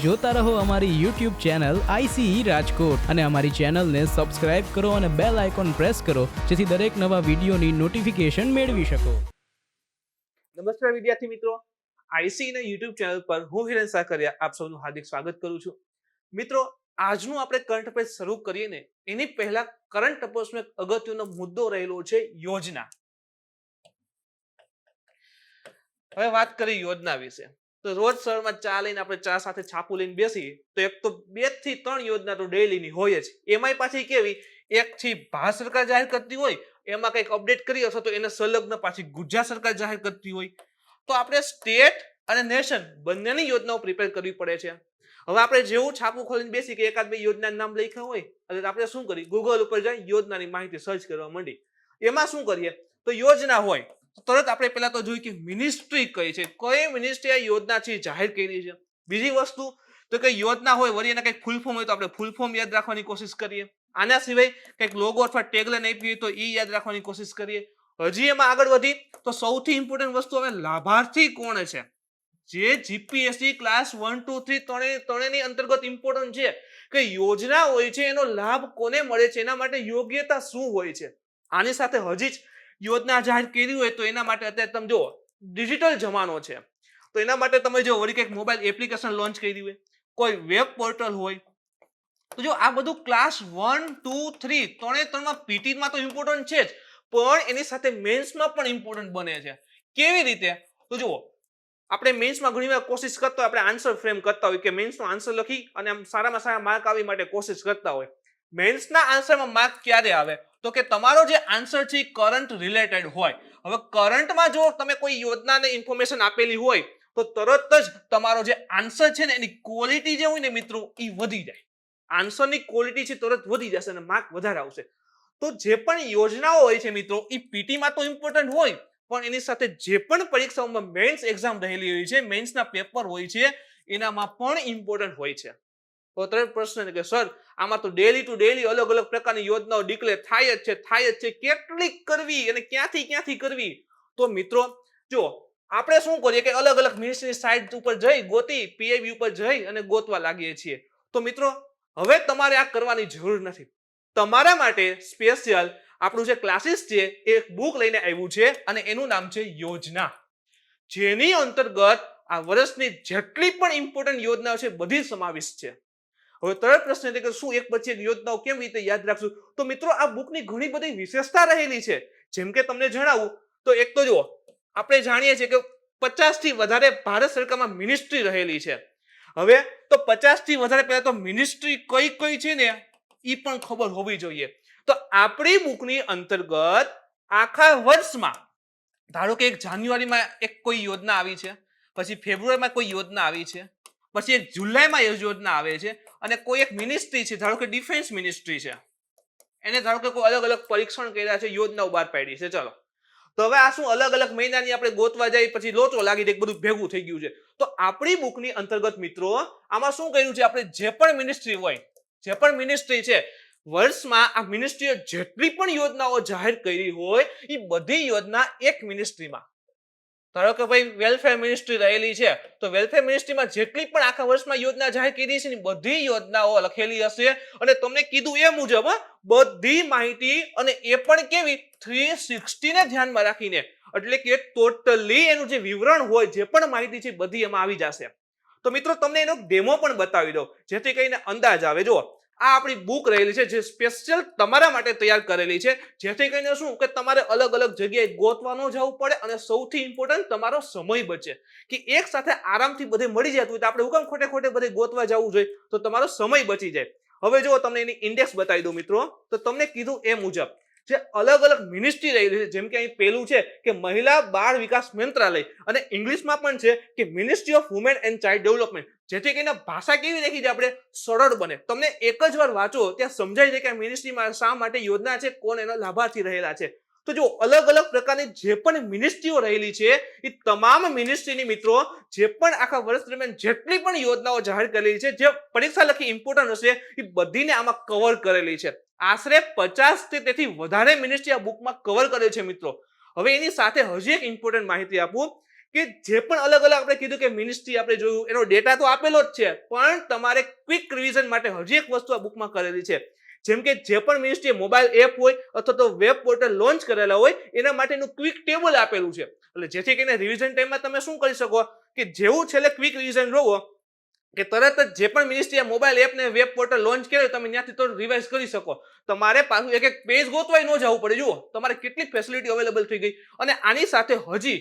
જોતા રહો અમારી YouTube ચેનલ ICE રાજકોટ અને અમારી ચેનલને સબસ્ક્રાઇબ કરો અને બેલ આઇકોન પ્રેસ કરો જેથી દરેક નવા વિડીયોની નોટિફિકેશન મેળવી શકો. નમસ્કાર વિદ્યાર્થી મિત્રો, ICE ના YouTube ચેનલ પર હું હિરેન સાકરિયા આપ સૌનું હાર્દિક સ્વાગત કરું છું. મિત્રો, આજનું આપણે કરંટ અફેર્સ શરૂ કરીએ ને એની પહેલા કરંટ અફેર્સનો એક અગત્યનો મુદ્દો રહેલો છે યોજના. હવે વાત કરીએ યોજના વિશે. તો રોજ સવારમાં ચા લઈને આપણે ચા સાથે છાપું લઈને બેસીએ તો એક તો 2 થી 3 યોજના તો ડેઈલીની હોય જ. એમાંય પાછી કેવી, એક થી ભારત સરકાર જાહેર કરતી હોય એમાં કંઈક અપડેટ કરી અથવા તો એને સંલગ્ન પાછી ગુજરાત સરકાર જાહેર કરતી હોય. તો આપણે સ્ટેટ અને નેશન બંનેની યોજનાઓ પ્રિપેર કરવી પડે છે. હવે આપણે જેવું છાપું ખોલીને બેસી કે એકાદ બે યોજનાનું નામ લખ્યા હોય એટલે આપણે શું કરીએ, ગૂગલ ઉપર જઈ યોજનાની માહિતી સર્ચ કરવા માંડી. એમાં શું કરીએ, તો યોજના હોય તરત આપણે પહેલા તો જોઈએ કે મિનિસ્ટ્રી કઈ છે, કઈ મિનિસ્ટ્રી આ યોજના છે જાહેર કરી છે. બીજી વસ્તુ તો કે યોજના હોય વળી એના કંઈક ફૂલ ફોર્મ હોય તો આપણે ફૂલ ફોર્મ યાદ રાખવાની કોશિશ કરીએ. આના સિવાય કંઈક લોગો અથવા ટેગલાઇન આપી હોય તો એ યાદ રાખવાની કોશિશ કરીએ. હજી એમાં આગળ વધી તો સૌથી ઇમ્પોર્ટન્ટ વસ્તુ હવે લાભાર્થી કોણ છે, જે જીપીએસસી ક્લાસ 1, 2, 3 ત્રણેયની અંતર્ગત ઇમ્પોર્ટન્ટ છે કે યોજના હોય છે એનો લાભ કોને મળે છે, એના માટે યોગ્યતા શું હોય છે. આની સાથે હજી જ યોજના જાહેર કરી હોય તો એના માટે અત્યારે તમે જુઓ ડિજિટલ જમાનો છે તો એના માટે તમે જો વળી કંઈક મોબાઈલ એપ્લિકેશન લોન્ચ કરી હોય, કોઈ વેબ પોર્ટલ હોય, તો જો આ બધું ક્લાસ 1, 2, 3 ત્રણેયમાં પીટીમાં તો ઇમ્પોર્ટન્ટ છે જ, પણ એની સાથે મેન્સમાં પણ ઇમ્પોર્ટન્ટ બને છે. કેવી રીતે, તો જુઓ આપણે મેન્સમાં ઘણી વાર કોશિશ કરતા હોય, આપણે આન્સર ફ્રેમ કરતા હોય કે મેન્સનો આન્સર લખી અને આમ સારામાં સારા માર્ક આવી માટે કોશિશ કરતા હોય. મેન્સના આન્સરમાં માર્ક ક્યારે આવે, તો કે તમારો જે આન્સર છે કરંટ રિલેટેડ હોય. હવે કરંટમાં જો તમે કોઈ યોજનાને ઇન્ફોર્મેશન આપેલી હોય તો તરત જ તમારો જે આન્સર છે ને એની ક્વોલિટી જે હોય ને મિત્રો એ વધી જાય. આન્સરની ક્વોલિટી છે તરત વધી જશે અને માર્ક વધારે આવશે. તો જે પણ યોજનાઓ હોય છે મિત્રો એ પીટીમાં તો ઇમ્પોર્ટન્ટ હોય પણ એની સાથે જે પણ પરીક્ષાઓમાં મેન્સ એક્ઝામ રહેલી હોય છે, મેન્સના પેપર હોય છે એનામાં પણ ઇમ્પોર્ટન્ટ હોય છે. તો તરત પ્રશ્ન છે કે સર આમાં તો ડેલી ટુ ડેલી અલગ અલગ પ્રકારની યોજનાઓ ડિક્લેર થાય જ છે, કેટલી કરવી અને ક્યાંથી કરવી. તો મિત્રો જો આપણે શું કરીએ કે અલગ અલગ મિનિસ્ટ્રીની સાઇટ ઉપર જઈ ગોતી, પીઆઈબી ઉપર જઈ અને ગોતવા લાગીએ છીએ. તો મિત્રો હવે તમારે આ કરવાની જરૂર નથી. તમારા માટે સ્પેશિયલ આપણું જે ક્લાસીસ છે એક બુક લઈને આવ્યું છે અને એનું નામ છે યોજના, જેની અંતર્ગત આ વર્ષની જેટલી પણ ઇમ્પોર્ટન્ટ યોજનાઓ છે બધી સમાવિષ્ટ છે. હવે તરત પ્રશ્ન છે કે શું એક પછી એક યોજનાઓ કેવી રીતે યાદ રાખશું, તો મિત્રો આ બુકની ઘણી બધી વિશેષતા રહેલી છે. જેમ કે તમને જણાવું તો એક તો જુઓ આપણે જાણીએ છીએ કે 50 થી વધારે ભારત સરકારમાં મિનિસ્ટ્રી રહેલી છે. હવે તો 50 થી વધારે પહેલા તો મિનિસ્ટ્રી કઈ છે ને એ પણ ખબર હોવી જોઈએ. તો આપણી બુકની અંતર્ગત આખા વર્ષમાં ધારો કે એક જાન્યુઆરીમાં એક કોઈ યોજના આવી છે, પછી ફેબ્રુઆરીમાં કોઈ યોજના આવી છે, પછી એક જુલાઈમાં યોજના આવે છે અને કોઈ એક મિનિસ્ટ્રી છે, ધારો કે ડિફેન્સ મિનિસ્ટ્રી છે, એને ધારો કે કોઈ અલગ અલગ પરીક્ષણ કર્યા છે, યોજનાઓ બહાર પાડી છે. ચલો તો હવે આ શું અલગ અલગ મહિનાની આપણે ગોતવા જાય પછી લોચો લાગી દે બધું ભેગું થઈ ગયું છે. તો આપણી બુકની અંતર્ગત મિત્રો આમાં શું કર્યું છે, આપણે જે પણ મિનિસ્ટ્રી હોય, જે પણ મિનિસ્ટ્રી છે વર્ષમાં આ મિનિસ્ટ્રીએ જેટલી પણ યોજનાઓ જાહેર કરી હોય એ બધી યોજના એક મિનિસ્ટ્રીમાં, ધારો કે ભાઈ વેલફેર મિનિસ્ટ્રી રહેલી છે તો વેલફેર મિનિસ્ટ્રીમાં જેટલી પણ આખા વર્ષમાં યોજના જાહેર કરી છે ને બધી યોજનાઓ લખેલી હશે અને તમને કીધું એ મુજબ બધી માહિતી અને એ પણ કેવી 360 ને ધ્યાનમાં રાખીને, એટલે કે ટોટલી એનું જે વિવરણ હોય જે પણ માહિતી છે બધી એમાં આવી જશે. તો મિત્રો તમને એનો ડેમો પણ બતાવી દઉં જેથી કરીને અંદાજ આવે. જો આ આપણી બુક રહેલી છે જે સ્પેશિયલ તમારા માટે તૈયાર કરેલી છે જેથી કરીને શું કે તમારે અલગ અલગ જગ્યાએ ગોતવા ન જવું પડે અને સૌથી ઇમ્પોર્ટન્ટ તમારો સમય બચે કે એક સાથે આરામથી બધે મળી જતું હોય તો આપણે હુકમ ખોટે બધે ગોતવા જવું જોઈએ, તો તમારો સમય બચી જાય. હવે જો તમને એની ઇન્ડેક્સ બતાવી દઉં મિત્રો, તો તમને કીધું એ મુજબ જે અલગ અલગ મિનિસ્ટ્રી રહેલી છે, જેમ કે અહીં પેલું છે કે મહિલા બાળ વિકાસ મંત્રાલય અને ઇંગ્લિશમાં પણ છે કે ministry of women and child development, જેથી કરીને ભાષા કેવી રાખી છે આપણે સરળ બને. તમને એક જ વાર વાંચો ત્યાં સમજાઈ જાય કે આ મિનિસ્ટ્રીમાં શા માટે યોજના છે, કોણ એના લાભાર્થી રહેલા છે. તો જો અલગ અલગ પ્રકારની જે પણ મિનિસ્ટ્રીઓ રહેલી છે એ તમામ મિનિસ્ટ્રીની મિત્રો જે પણ આખા વર્ષ દરમિયાન જેટલી પણ યોજનાઓ જાહેર કરેલી છે, જે પરીક્ષા લખી ઇમ્પોર્ટન્ટ હશે એ બધીને આમાં કવર કરેલી છે. આશરે 50 થી તેથી વધારે મિનિસ્ટ્રી આ બુકમાં કવર કરે છે મિત્રો. હવે એની સાથે હજી એક ઇમ્પોર્ટન્ટ માહિતી આપું કે જે પણ અલગ અલગ આપણે કીધું કે મિનિસ્ટ્રી આપણે જોયું એનો ડેટા તો આપેલો જ છે, પણ તમારે ક્વિક રિવિઝન માટે હજી એક વસ્તુ આ બુકમાં કરેલી છે. જેમ કે જે પણ મિનિસ્ટ્રીએ મોબાઈલ એપ હોય અથવા તો વેબ પોર્ટલ લોન્ચ કરેલા હોય એના માટેનું ક્વિક ટેબલ આપેલું છે. એટલે જેથી કરીને રિવિઝન ટાઈમમાં તમે શું કરી શકો કે જેવું છેલ્લે ક્વિક રિવિઝન જોવો કે તરત જ જે પણ મિનિસ્ટ્રીએ મોબાઈલ એપ ને વેબ પોર્ટલ લોન્ચ કર્યો તમે ત્યાંથી તો રિવાઇઝ કરી શકો. તમારે પાછું એક એક પેજ ગોતવાય ન જવું પડે. જુઓ તમારે કેટલી ફેસિલિટી અવેલેબલ થઈ ગઈ. અને આની સાથે હજી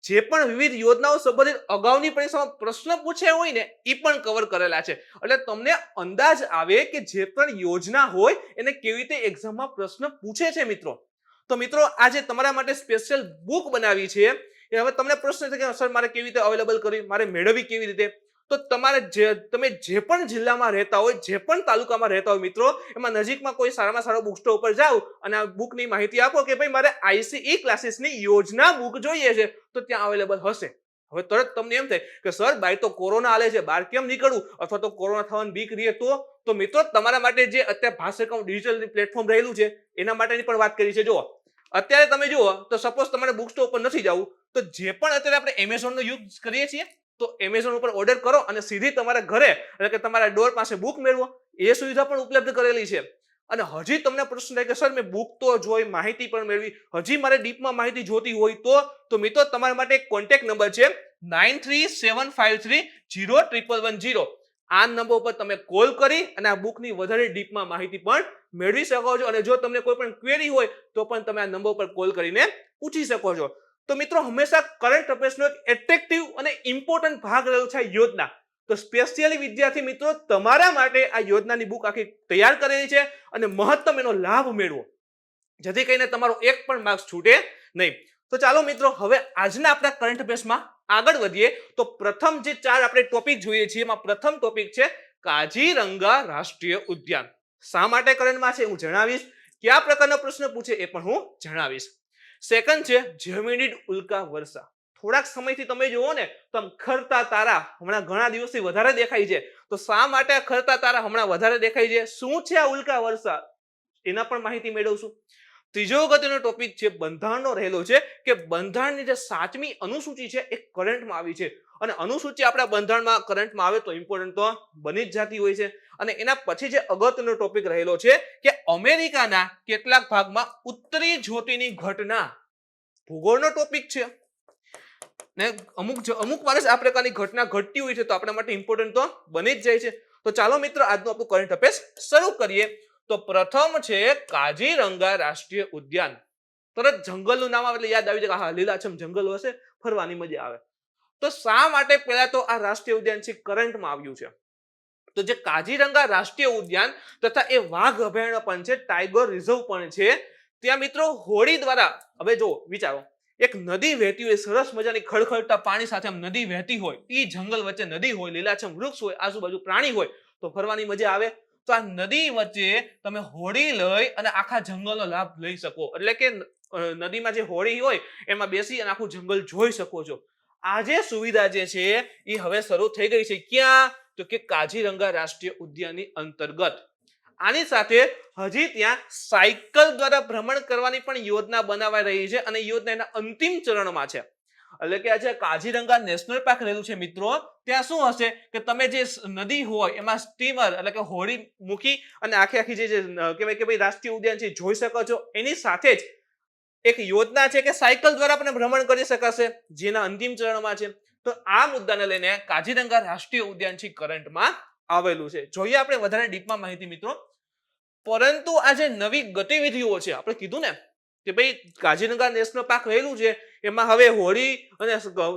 જે પણ વિવિધ યોજનાઓ સંબંધિત અગાઉની પરીક્ષામાં પ્રશ્ન પૂછ્યા હોય ને એ પણ કવર કરેલા છે. એટલે તમને અંદાજ આવે કે જે પણ યોજના હોય એને કેવી રીતે એક્ઝામમાં પ્રશ્ન પૂછે છે મિત્રો. તો મિત્રો આજે તમારા માટે સ્પેશિયલ બુક બનાવી છે. એ હવે તમને પ્રશ્ન છે કે સર મારે કેવી રીતે અવેલેબલ કરવી, મારે મેળવવી કેવી રીતે, તો તમારે તમે જે પણ જિલ્લામાં રહેતા હોય, જે પણ તાલુકામાં રહેતા હોય મિત્રો, એમાં નજીકમાં કોઈ સારામાં સારો બુક સ્ટોર પર જાઓ અને આ બુકની માહિતી આપો કે ભાઈ મારે આઈસીઈ ક્લાસીસની યોજના બુક જોઈએ છે, તો ત્યાં અવેલેબલ હશે. હવે તરત તમને એમ થાય કે સર બાય તો કોરોના આલે છે, બહાર કેમ નીકળવું, અથવા તો કોરોના થવાની બીક રહે તો મિત્રો તમારા માટે જે અત્યારે ભાષાકામ ડિજિટલ પ્લેટફોર્મ રહેલું છે એના માટેની પણ વાત કરી છે. જુઓ અત્યારે તમે જુઓ તો સપોઝ તમારે બુક સ્ટોર પર નથી જવું તો જે પણ અત્યારે આપણે એમેઝોનનો યુઝ કરીએ છીએ તો એમેઝોન ઉપર ઓર્ડર કરો અને સીધી તમારા ઘરે એટલે કે તમારા ડોર પાસે બુક મેળવો, એ સુવિધા પણ ઉપલબ્ધ કરેલી છે. અને હજી તમને પ્રશ્ન થાય કે સર મેં બુક તો જોઈ, માહિતી પણ મેળવી, હજી મારે ડીપમાં માહિતી જોતી હોય તો મિત્રો તમારા માટે એક કોન્ટેક્ટ નંબર છે 9375301110. આ નંબર ઉપર તમે કોલ કરી અને આ બુકની વધારે ડીપમાં માહિતી પણ મેળવી શકો છો. અને જો તમને કોઈ પણ ક્વેરી હોય તો પણ તમે આ નંબર ઉપર કોલ કરીને પૂછી શકો છો. તો મિત્રો હંમેશા કરંટ અફેર્સનો એક એટ્રેક્ટિવ અને ઇમ્પોર્ટન્ટ ભાગ રહ્યો છે યોજના. તો સ્પેશિયલી વિદ્યાર્થી મિત્રો તમારા માટે આ યોજનાની બુક આખી તૈયાર કરેલી છે અને મહત્તમ એનો લાભ મેળવો જેથી કરીને તમારો એક પણ માર્ક્સ છૂટે નહીં. તો ચાલો મિત્રો હવે આજના આપણા કરંટ અફેર્સમાં આગળ વધીએ. તો પ્રથમ જે 4 આપણે ટોપિક જોઈએ છીએ એમાં પ્રથમ ટોપિક છે કાઝીરંગા રાષ્ટ્રીય ઉદ્યાન. શા માટે કરંટમાં છે હું જણાવીશ, કયા પ્રકારનો પ્રશ્ન પૂછે એ પણ હું જણાવીશ. સેકન્ડ છે જેમિનિડ ઉલ્કા વર્ષા. થોડાક સમયથી તમે જુઓ ને તો ખરતા તારા હમણાં ઘણા દિવસથી વધારે દેખાય છે. તો શા માટે આ ખરતા તારા હમણાં વધારે દેખાય છે, શું છે આ ઉલ્કા વર્ષા, એના પણ માહિતી મેળવશું. ત્રીજો અગત્યનો ટોપિક છે બંધારણનો રહેલો છે કે બંધારણની જે 7મી અનુસૂચિ છે એ કરંટમાં આવી છે. અને અનુસૂચિ આપણા બંધારણમાં કરંટમાં આવે તો ઇમ્પોર્ટન્ટ તો બની જ જતી હોય છે. અને એના પછી જે અગત્યનો ટોપિક રહેલો છે કે અમેરિકાના કેટલાક ભાગમાં ઉત્તરી જ્યોતિની ઘટના. ભૂગોળનો ટોપિક છે ને અમુક વાર આ પ્રકારની ઘટના ઘટતી હોય છે તો આપણા માટે ઇમ્પોર્ટન્ટ તો બની જ જાય છે. તો ચાલો મિત્રો આજનું આપણું કરંટ અફેર્સ શરૂ કરીએ. તો પ્રથમ છે કાઝીરંગા રાષ્ટ્રીય ઉદ્યાન. તરત જંગલનું નામ આવે એટલે યાદ આવી જાય કે હા લીલાછમ જંગલ હશે, ફરવાની મજા આવે. તો શા માટે પહેલા તો આ રાષ્ટ્રીય ઉદ્યાન છે કરંટમાં આવ્યું છે? તો જે કાઝીરંગા રાષ્ટ્રીય ઉદ્યાન તથા એ વાઘ અભયારણ્ય પણ છે, ટાઈગર રિઝર્વ પણ છે, ત્યાં મિત્રો હોડી દ્વારા, હવે જો વિચારો એક નદી વહેતી હોય, સરસ મજાની ખળખળતા પાણી સાથે નદી વહેતી હોય, ઈ જંગલ વચ્ચે નદી હોય, લીલાછમ વૃક્ષ હોય, આજુબાજુ પ્રાણી હોય, તો ફરવાની મજા આવે. તો આ નદી વચ્ચે તમે હોડી લઈ અને આખા જંગલનો લાભ લઈ શકો. એટલે કે નદીમાં જે હોડી હોય એમાં બેસી અને આખું જંગલ જોઈ શકો છો. આ જે સુવિધા જે છે એ હવે શરૂ થઈ ગઈ છે. ક્યાં? તો કે કાઝીરંગા રાષ્ટ્રીય ઉદ્યાનની અંતર્ગત. આની સાથે હજી ત્યાં સાયકલ દ્વારા ભ્રમણ કરવાની પણ યોજના બનાવાઈ રહી છે અને યોજના એના અંતિમ ચરણમાં છે. એટલે કે આજે કાઝીરંગા નેશનલ પાર્ક રહેલું છે મિત્રો, ત્યાં શું હશે કે તમે જે નદી હોય એમાં સ્ટીમર એટલે કે હોડી મૂકી અને આખી જે કહેવાય કે ભાઈ રાષ્ટ્રીય ઉદ્યાન છે જોઈ શકો છો. એની સાથે જ એક યોજના છે કે સાયકલ દ્વારા પણ ભ્રમણ કરી શકાશે જેના અંતિમ ચરણમાં છે. તો આ મુદ્દાને લઈને કાઝીરંગા રાષ્ટ્રીય ઉદ્યાન છે કરંટમાં આવેલું છે. જોઈએ આપણે વધારે ડીપમાં માહિતી મિત્રો. પરંતુ આ જે નવી ગતિવિધિઓ છે, આપણે કીધું ને કે ભાઈ કાઝીરંગા નેશનલ પાર્ક રહેલું છે એમાં હવે હોડી અને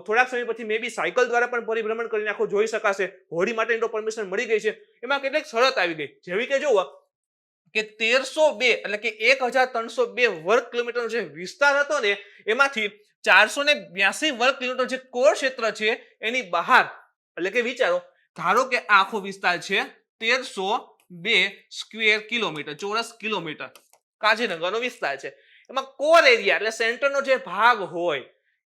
થોડાક સમય પછી મે બી સાયકલ દ્વારા પણ પરિભ્રમણ કરીને આખો જોઈ શકાશે. હોડી માટેની તો પરમિશન મળી ગઈ છે. એમાં કેટલીક શરત આવી ગઈ, જેવી કે જુઓ કે 1302 એટલે કે 1302 વર્ગ કિલોમીટરનો જે વિસ્તાર હતો ને એમાંથી 482 વર્ગ કિલોમીટર જે કોર ક્ષેત્ર છે એની બહાર, એટલે કે વિચારો ધારો કે આ આખો વિસ્તાર છે 1302 સ્ક્વેર કિલોમીટર, ચોરસ કિલોમીટર કાઝીરંગાનો વિસ્તાર છે. એમાં કોર એરિયા એટલે સેન્ટરનો જે ભાગ હોય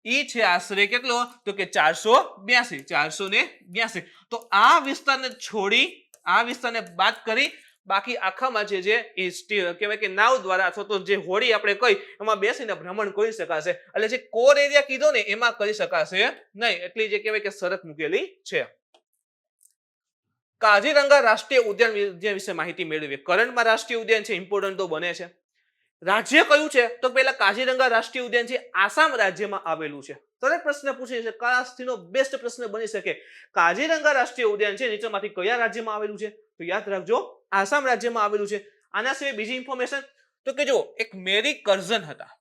ઈ છે આશરે કેટલો? તો કે 482. તો આ વિસ્તારને છોડી, આ વિસ્તારને બાદ કરી બાકી આખામાં જે એ કહેવાય કે નાવ દ્વારા અથવા તો જે હોડી આપણે કહી એમાં બેસીને ભ્રમણ કરી શકાશે. એટલે જે કોર એરિયા કીધો ને એમાં કરી શકાશે નહીં, એટલી જે કહેવાય કે શરત મૂકેલી છે. કાઝીરંગા રાષ્ટ્રીય ઉદ્યાન વિશે માહિતી મેળવીએ. કરંટમાં રાષ્ટ્રીય ઉદ્યાન છે, ઇમ્પોર્ટન્ટ તો બને છે. રાજ્ય કયું છે? તો પહેલા કાઝીરંગા રાષ્ટ્રીય ઉદ્યાન છે આસામ રાજ્યમાં આવેલું છે. દરેક પ્રશ્ન પૂછી છે, કયા સ્થિતિનો બેસ્ટ પ્રશ્ન બની શકે. કાઝીરંગા રાષ્ટ્રીય ઉદ્યાન છે નીચેમાંથી કયા રાજ્યમાં આવેલું છે? તો યાદ રાખજો, આસામ રાજ્યમાં આવેલું છે. આના સિવાય બીજી ઇન્ફોર્મેશન તો કે જો એક મેરી કર્ઝન હતા.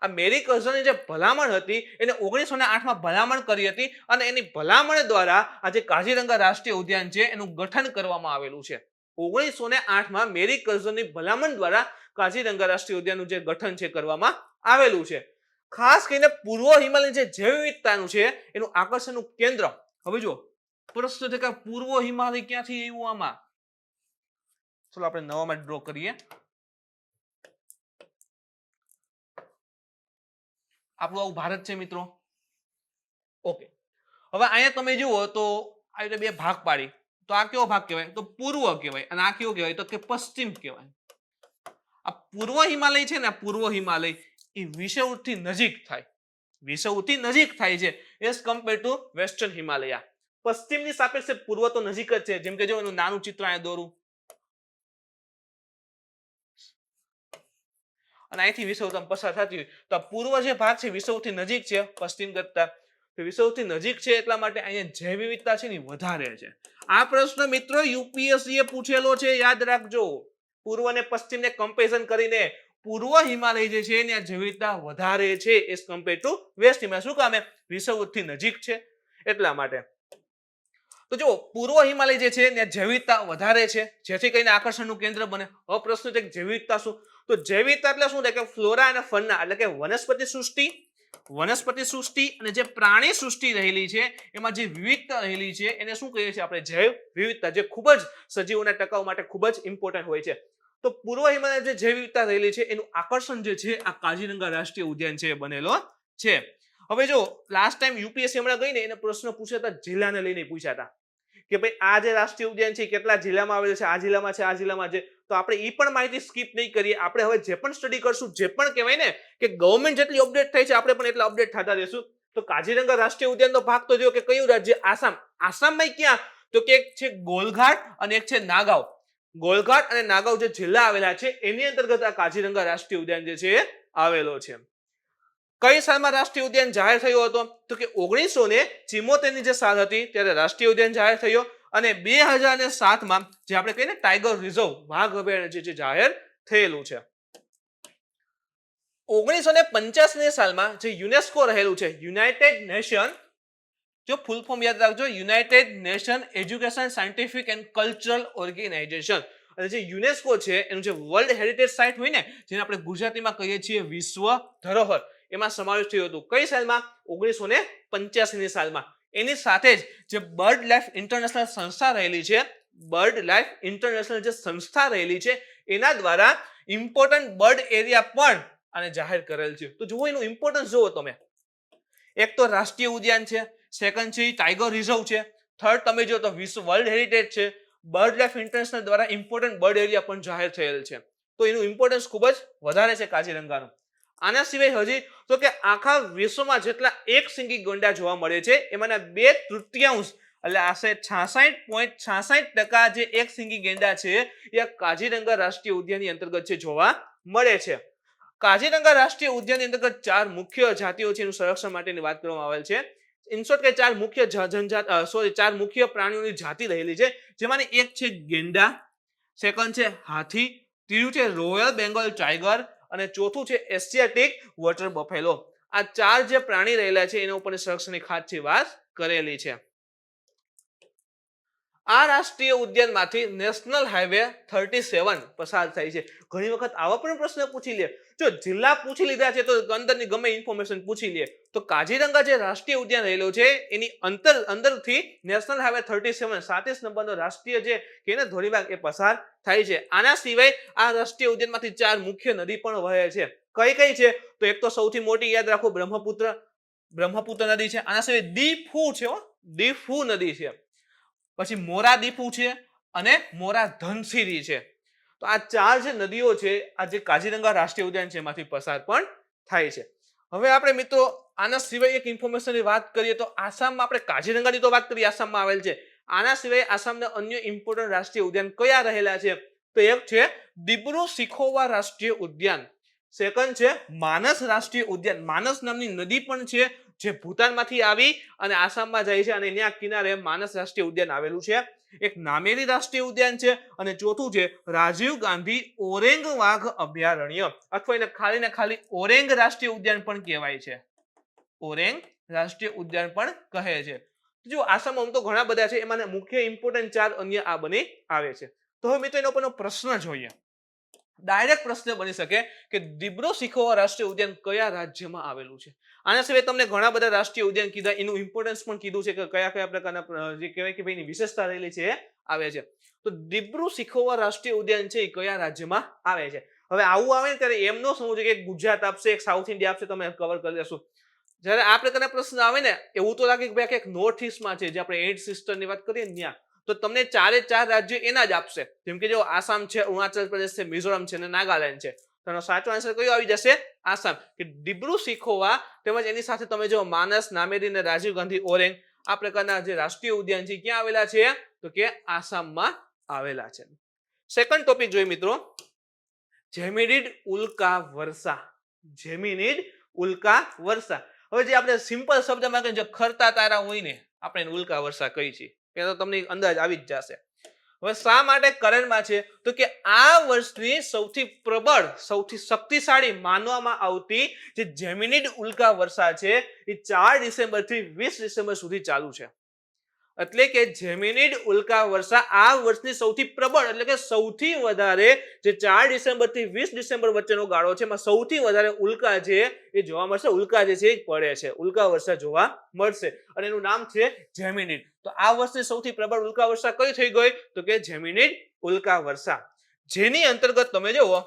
આ મેરી કર્ઝનની જે ભલામણ હતી એને 1908માં ભલામણ કરી હતી અને એની ભલામણ દ્વારા આજે કાઝીરંગા રાષ્ટ્રીય ઉદ્યાન છે એનું ગઠન કરવામાં આવેલું છે. 1908માં મેરી કર્ઝનની ભલામણ દ્વારા કાઝીરંગા રાષ્ટ્રીય ઉદ્યાનનું જે ગઠન છે કરવામાં આવેલું છે. ખાસ કરીને પૂર્વ હિમાલયની જે જૈવ વિવિધતાનું છે એનું આકર્ષણનું કેન્દ્ર. હવે જો પ્રશ્ન છે કે પૂર્વ હિમાલય ક્યાંથી આવ્યું આમાં? ચલો આપણે નવામાં ડ્રો કરીએ. આપણું આવું ભારત છે મિત્રો. ઓકે, હવે અહીંયા તમે જુઓ તો આ રીતે બે ભાગ પાડી, તો આ કેવો ભાગ કહેવાય? તો પૂર્વ કહેવાય. અને આ કેવો કહેવાય? તો કે પશ્ચિમ કહેવાય. આ પૂર્વ હિમાલય છે ને, પૂર્વ હિમાલય એ વિષુવવૃત્તથી નજીક થાય, વિષુવવૃત્તથી નજીક થાય છે as compare two western Himalaya. પશ્ચિમની સાપેક્ષે પૂર્વ તો નજીક જ છે. જેમ કે જો એનું નાનું ચિત્ર અહીંયા દોરું અને અહીંથી વિષુવવૃત્ત પસાર થતી હોય તો પૂર્વ જે ભાગ છે વિષુવવૃત્તથી નજીક છે પશ્ચિમ કરતા. વિષુવવૃત્તથી નજીક છે એટલા માટે અહીંયા જૈવ વિવિધતા છે ને વધારે છે. આ પ્રશ્ન મિત્રો યુપીએસસી એ પૂછેલો છે, યાદ રાખજો. પૂર્વ અને પશ્ચિમને કમ્પેરિઝન કરીને પૂર્વ હિમાલય જે છે એની જૈવ વિવિધતા વધારે છે as compare to west Himalaya. શું કામે? વિષુવવૃત્તથી નજીક છે એટલા માટે. તો જો પૂર્વ હિમાલય જે છે ત્યાં જૈવ વિવિધતા વધારે છે જેથી કરીને આકર્ષણનું કેન્દ્ર બને. હવે પ્રશ્ન છે જૈવ વિવિધતા શું? તો જૈવ વિવિધતા એટલે શું થાય કે ફ્લોરા અને ફોના એટલે કે વનસ્પતિ સૃષ્ટિ અને જે પ્રાણી સૃષ્ટિ રહેલી છે એમાં જે વિવિધતા રહેલી છે એને શું કહીએ છીએ આપણે? જૈવ વિવિધતા, જે ખૂબ જ સજીવોના ટકાવ માટે ખૂબ જ ઇમ્પોર્ટન્ટ હોય છે. તો પૂર્વ હિમાલય જે જૈવ વિવિધતા રહેલી છે એનું આકર્ષણ જે છે આ કાઝીરંગા રાષ્ટ્રીય ઉદ્યાન છે બનેલો છે. હવે જો લાસ્ટ ટાઈમ યુપીએસસી હમણાં ગઈ ને એને પ્રશ્ન પૂછ્યા હતા જિલ્લાને લઈને પૂછ્યા હતા કે ભાઈ આ જે રાષ્ટ્રીય ઉદ્યાન છે કેટલા જિલ્લામાં આવેલું છે? આ જિલ્લામાં છે, આ જિલ્લામાં છે. તો આપણે એ પણ માહિતી સ્કીપ નહીં કરીએ. આપણે હવે જે પણ સ્ટડી કરશું, જે પણ કહેવાય ને કે ગવર્મેન્ટ જેટલી અપડેટ થાય છે આપણે પણ એટલા અપડેટ થતા રહેશું. તો કાઝીરંગા રાષ્ટ્રીય ઉદ્યાનનો ભાગ તો જો કે કયું રાજ્ય? આસામ. આસામમાં ક્યાં? તો કે એક છે ગોલઘાટ અને એક છે નાગાંવ. ગોલઘાટ અને નાગાંવ જે જિલ્લા આવેલા છે એની અંતર્ગત આ કાઝીરંગા રાષ્ટ્રીય ઉદ્યાન જે છે આવેલો છે. કઈ સાલમાં રાષ્ટ્રીય ઉદ્યાન જાહેર થયો હતો? તો કે 1974 ની જે સાલ હતી ત્યારે રાષ્ટ્રીય ઉદ્યાન જાહેર થયો અને 2007માં જે આપણે કહીએ ને ટાઈગર રિઝર્વ વાઘ અભયારણ્ય જે જાહેર થયેલું છે. 1985 ની સાલમાં જે યુનેસ્કો રહેલું છે, યુનાઇટેડ નેશન, જો ફૂલ ફોર્મ યાદ રાખજો, United Nation Education Scientific and Cultural Organization. અને જે યુનેસ્કો છે એનું જે વર્લ્ડ હેરિટેજ સાઇટ હોય ને જેને આપણે ગુજરાતીમાં કહીએ છીએ વિશ્વ ધરોહર, એમાં સમાવેશ થયો હતો. કઈ સાલમાં? 1985 ની સાલમાં. એની સાથે જ જે બર્ડ લાઈફ ઇન્ટરનેશનલ સંસ્થા રહેલી છે, બર્ડ લાઈફ ઇન્ટરનેશનલ જે સંસ્થા રહેલી છે એના દ્વારા ઇમ્પોર્ટન્ટ બર્ડ એરિયા પણ આને જાહેર કરેલ છે. તો જુઓ એનું ઇમ્પોર્ટન્સ જુઓ તમે. એક તો રાષ્ટ્રીય ઉદ્યાન છે, સેકન્ડ છે ટાઈગર રિઝર્વ છે, થર્ડ તમે જો તો વિશ્વ વર્લ્ડ હેરિટેજ છે, બર્ડ લાઈફ ઇન્ટરનેશનલ દ્વારા ઇમ્પોર્ટન્ટ બર્ડ એરિયા પણ જાહેર થયેલ છે. તો એનું ઇમ્પોર્ટન્સ ખૂબ જ વધારે છે કાઝીરંગાનું. આના સિવાય હજી તો કે આખા વિશ્વમાં જેટલા એક સિંગી ગંડા જોવા મળે છે એમાંના 2/3 એટલે આશરે 66.66% જે એક સિંગી ગેંડા છે એ કાઝીરંગા રાષ્ટ્રીય ઉદ્યાનની અંતર્ગત છે જોવા મળે છે. કાઝીરંગા રાષ્ટ્રીય ઉદ્યાનની અંતર્ગત 4 મુખ્ય જાતિઓ છે એનું સંરક્ષણ માટેની વાત કરવામાં આવેલ છે. ઇન શોર્ટ કે 4 મુખ્ય 4 મુખ્ય પ્રાણીઓની જાતિ રહેલી છે જેમાંની એક છે ગેંડા, સેકન્ડ છે હાથી, ત્રીજું છે રોયલ બેંગોલ ટાઈગર અને ચોથું છે એશિયાટિક વોટર બફેલો. આ 4 જે પ્રાણી રહેલા છે એના ઉપર સંરક્ષણની ખાસ વાત કરેલી છે. આ રાષ્ટ્રીય ઉદ્યાનમાંથી નેશનલ હાઈવે 37 પસાર થાય છે. ઘણી વખત આવા પણ પ્રશ્ન પૂછી લે, જો જિલ્લા પૂછી લીધા છે તો અંદરની ગમે ઇન્ફોર્મેશન પૂછી લે. તો કાઝીરંગા જે રાષ્ટ્રીય ઉદ્યાન રહેલો છે એની અંદરથી નેશનલ હાઈવે 37 37 નંબરનો રાષ્ટ્રીય જે કેને ધોરીમાર્ગ એ પસાર થાય છે. આના સિવાય આ રાષ્ટ્રીય ઉદ્યાનમાંથી 4 મુખ્ય નદી પણ વહે છે. કઈ કઈ છે? તો એક તો સૌથી મોટી યાદ રાખો બ્રહ્મપુત્ર નદી છે. આના સિવાય દીફુ છે, દીફુ નદી છે, પછી મોરા દીપુ છે અને મોરા ધનસિરી છે. તો આ 4 જે નદીઓ છે આ જે કાજીરંગા રાષ્ટ્રીય ઉદ્યાન છે એમાંથી પસાર પણ થાય છે. હવે આપણે મિત્રો આના સિવાય એક ઇન્ફોર્મેશનની વાત કરીએ તો આસામમાં આપણે કાજીરંગાની તો વાત કરીએ, આસામમાં આવેલ છે. આના સિવાય આસામના અન્ય ઇમ્પોર્ટન્ટ રાષ્ટ્રીય ઉદ્યાન કયા રહેલા છે? તો એક છે દિબ્રુ સિખોવા રાષ્ટ્રીય ઉદ્યાન, સેકન્ડ છે માનસ રાષ્ટ્રીય ઉદ્યાન. માનસ નામની નદી પણ છે જે ભૂતાનમાંથી આવી અને આસામમાં જાય છે અને ત્યાં કિનારે માનસ રાષ્ટ્રીય ઉદ્યાન આવેલું છે. એક નામેરી રાષ્ટ્રીય ઉદ્યાન છે અને ચોથું છે રાજીવ ગાંધી ઓરેંગ વાઘ અભયારણ્ય, અથવા એને ખાલી ને ખાલી ઓરેંગ રાષ્ટ્રીય ઉદ્યાન પણ કહેવાય છે. ઓરેંગ રાષ્ટ્રીય ઉદ્યાન પણ કહે છે. જો આસામમાં આમ તો ઘણા બધા છે, એમાં મુખ્ય ઇમ્પોર્ટન્ટ 4 અન્ય આ બની આવે છે. તો હવે મિત્રો એનો પરનો પ્રશ્ન જોઈએ. ડાયરેક્ટ પ્રશ્ન બની શકે કે દિબ્રુ સિખોવા રાષ્ટ્રીય ઉદ્યાન કયા રાજ્યમાં આવેલું છે? આના સિવાય તમને ઘણા બધા રાષ્ટ્રીય ઉદ્યાન કીધા, એનું ઇમ્પોર્ટન્સ પણ કીધું છે કે કયા કયા પ્રકારના જે કહેવાય કે ભાઈની વિશેષતા રહેલી છે એ આવે છે. તો દિબ્રુ સિખોવા રાષ્ટ્રીય ઉદ્યાન છે એ કયા રાજ્યમાં આવે છે? હવે આવું આવે ને ત્યારે એમ ન સમજવું કે એક ગુજરાત આપશે, એક સાઉથ ઇન્ડિયા આપશે, તમે કવર કરી લેશું. જ્યારે આ પ્રકારના પ્રશ્ન આવે ને એવું તો લાગે કે ભાઈ એક નોર્થ ઈસ્ટમાં છે, જે આપણે 8 સિસ્ટરની વાત કરીએ ને ત્યાં, તો તમને 4 રાજ્યો એના જ આપશે. જેમ કે જો આસામ છે, અરુણાચલ પ્રદેશ છે, મિઝોરમ છે અને નાગાલેન્ડ છે. તો સાચો આન્સર કયો આવી જશે? આસામ. કે દિબ્રુ સિખોવા તેમજ એની સાથે તમે જો માનસ, નામેરી અને રાજીવ ગાંધી ઓરેંગ આ પ્રકારના જે રાષ્ટ્રીય ઉદ્યાન છે ક્યાં આવેલા છે? તો કે આસામમાં આવેલા છે. સેકન્ડ ટોપિક જોઈએ મિત્રો, જેમિનિડ ઉલ્કા વર્ષા. જેમિનિડ ઉલ્કા વર્ષા. હવે જે આપણે સિમ્પલ શબ્દમાં કહીએ, જે ખરતા તારા હોય ને આપણે એને ઉલ્કા વર્ષા કહી છીએ, એ તો તમને અંદાજ આવી જ જશે. હવે શા માટે કરંટમાં છે? તો કે આ વર્ષની સૌથી પ્રબળ, સૌથી શક્તિશાળી માનવામાં આવતી જે જેમિનિડ ઉલ્કા વર્ષા છે એ 4 ડિસેમ્બર થી 20 ડિસેમ્બર સુધી ચાલુ છે. એટલે કે જેમિનિડ ઉલ્કા વર્ષા આ વર્ષની સૌથી પ્રબળ, એટલે કે સૌથી વધારે જે 4 ડિસેમ્બર થી 20 ડિસેમ્બર વચ્ચેનો ગાળો છે એમાં સૌથી વધારે ઉલ્કા છે એ જોવા મળશે. ઉલ્કા જે છે એ પડે છે, ઉલ્કા વર્ષા જોવા મળશે અને એનું નામ છે જેમિનિડ. તો આ વર્ષની સૌથી પ્રબળ ઉલ્કા વર્ષા કઈ થઈ ગઈ? તો કે જેમિનિડ ઉલ્કા વર્ષા, જેની અંતર્ગત તમે જુઓ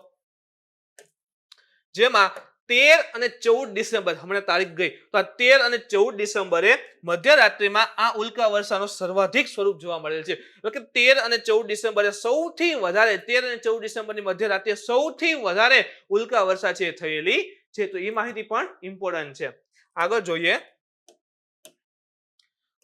જેમાં 13 અને 14 ડિસેમ્બર, હમણાં તારીખ ગઈ, તો આ 13 અને 14 ડિસેમ્બરે મધ્યરાત્રિમાં આ ઉલ્કા વર્ષાનો સર્વાધિક સ્વરૂપ જોવા મળેલ છે. એટલે કે 13 અને 14 ડિસેમ્બરે સૌથી વધારે, 13 અને 14 ડિસેમ્બરની મધ્યરાત્રિએ સૌથી વધારે ઉલ્કા વર્ષા છે થયેલી છે. તો એ માહિતી પણ ઇમ્પોર્ટન્ટ છે. આગળ જોઈએ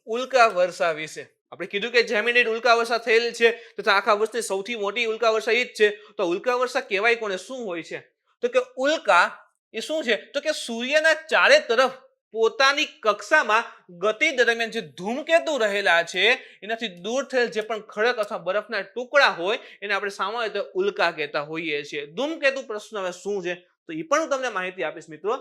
ઉલ્કા વર્ષા વિશે. આપણે કીધું કે જેમિનિડ ઉલ્કા વર્ષા થયેલી છે તથા આખા વર્ષની સૌથી મોટી ઉલ્કા વર્ષા એ જ છે. તો ઉલ્કા વર્ષા કહેવાય કોને, શું હોય છે? તો કે ઉલ્કા એ શું છે? તો કે સૂર્યના ચારે તરફ પોતાની કક્ષામાં ગતિ દરમિયાન જે ધૂમકેતુ રહેલા છે એનાથી દૂર થયેલ જે પણ ખડક અથવા બરફના ટુકડા હોય એને આપણે સામાન્ય રીતે ઉલ્કા કહેતા હોઈએ છીએ. ધૂમકેતુ પ્રશ્ન હવે શું છે તો એ પણ હું તમને માહિતી આપીશ મિત્રો.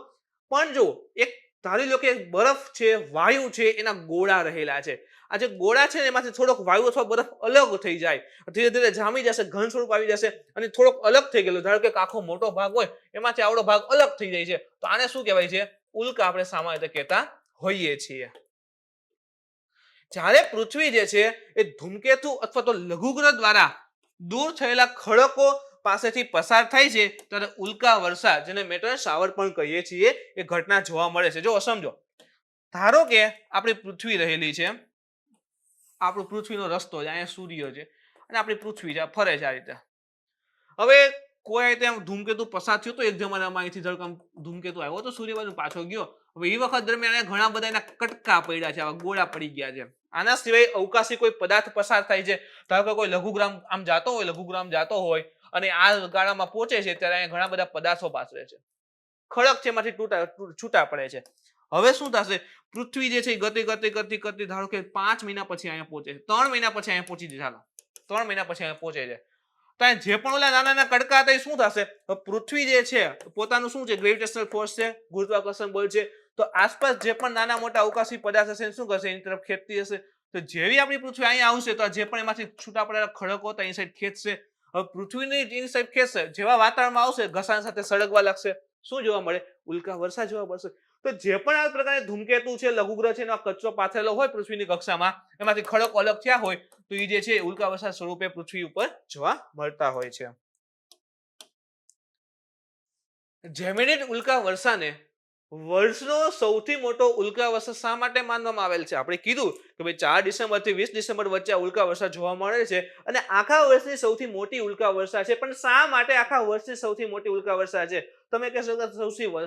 પણ જો એક ધારી લો કે બરફ છે, વાયુ છે, એના ગોળા રહેલા છે. આ જે ગોળા છે એમાંથી થોડોક વાયુ અથવા બરફ અલગ થઈ જાય, ધીરે ધીરે જામી જશે, ઘન સ્વરૂપ આવી જશે અને થોડોક અલગ થઈ ગયેલો, ધારો કે આખો મોટો ભાગ હોય એમાંથી આવડો ભાગ અલગ થઈ જાય છે, તો આને શું કહેવાય છે? ઉલ્કા આપણે સામાન્ય રીતે કહેતા હોઈએ છીએ. જ્યારે પૃથ્વી જે છે એ ધૂમકેતુ અથવા તો લઘુગ્રહ દ્વારા દૂર થયેલા ખડકો પાસેથી પસાર થાય છે ત્યારે ઉલ્કા વર્ષા, જેને મેટલ શાવર પણ કહીએ છીએ, એ ઘટના જોવા મળે છે. જો સમજો, ધારો કે આપણી પૃથ્વી રહેલી છે, આપણો પૃથ્વીનો રસ્તો છે, અહીંયા સૂર્ય છે અને આપણી પૃથ્વી છે, ફરે છે આ રીતે. હવે કોઈ ત્યાં ધૂમકેતુ પસાર થયો તો એક જમાનામાં અહીંથી ધરકામ ધૂમકેતુ આવ્યો તો સૂર્ય બાજુ પાછો ગયો. હવે એ વખત દરમિયાન ઘણા બધા એના કટકા પડ્યા છે, આવા ગોળા પડી ગયા છે. આના સિવાય અવકાશી કોઈ પદાર્થ પસાર થાય છે, ધારો કે કોઈ લઘુગ્રામ આમ જાતો હોય અને આ ગાળામાં પહોંચે છે ત્યારે અહીંયા ઘણા બધા પદાર્થો પાછળ છે, ખડક છે એમાંથી છૂટા પડે છે. હવે શું થશે? પૃથ્વી જે છે ગતિ કરતી ધારો કે 5 મહિના પછી અહીંયા પહોંચે છે, 3 મહિના પછી અહીંયા પહોંચી જાય, 3 મહિના પછી અહીંયા પહોંચે છે. તો જે પણ ઓલા નાના નાના કડકા હતા એ શું થશે? પૃથ્વી જે છે પોતાનું શું છે? ગ્રેવિટેશનલ ફોર્સ છે, ગુરુત્વાકર્ષણ બળ છે. તો આસપાસ જે પણ નાના મોટા અવકાશી પદાર્થ હશે શું કરશે? એની તરફ ખેંચતી હશે. તો જેવી આપણી પૃથ્વી અહીંયા આવશે તો જે પણ એમાંથી છૂટા પડેલા ખડકો હતા એની સાઈડ ખેંચશે. હવે પૃથ્વીની એની સાઈડ ખેંચશે, જેવા વાતાવરણમાં આવશે ઘસાણ સાથે સળગવા લાગશે. શું જોવા મળે? ઉલ્કા વર્ષા જોવા મળશે. તો જે પણ આ પ્રકારની ધૂમકેતુ છે, લઘુગ્રહ છે, એનો કચરો પાથરેલો હોય પૃથ્વીની કક્ષામાં, એમાંથી ખડકો અલગ થયા હોય તો એ જે છે ઉલ્કા વર્ષા સ્વરૂપે પૃથ્વી ઉપર જોવા મળતા હોય છે. જેમિનિડ ઉલ્કા વર્ષાને વર્ષનો સૌથી મોટો ઉલ્કા વર્ષા શા માટે માનવામાં આવેલ છે? આપણે કીધું કે ભાઈ 4 ડિસેમ્બર થી 20 ડિસેમ્બર વચ્ચે આ ઉલ્કા વર્ષા જોવા મળે છે અને આખા વર્ષની સૌથી મોટી ઉલ્કા વર્ષા છે. પણ શા માટે આખા વર્ષની સૌથી મોટી ઉલ્કા વર્ષા છે? તમે કહેશો કે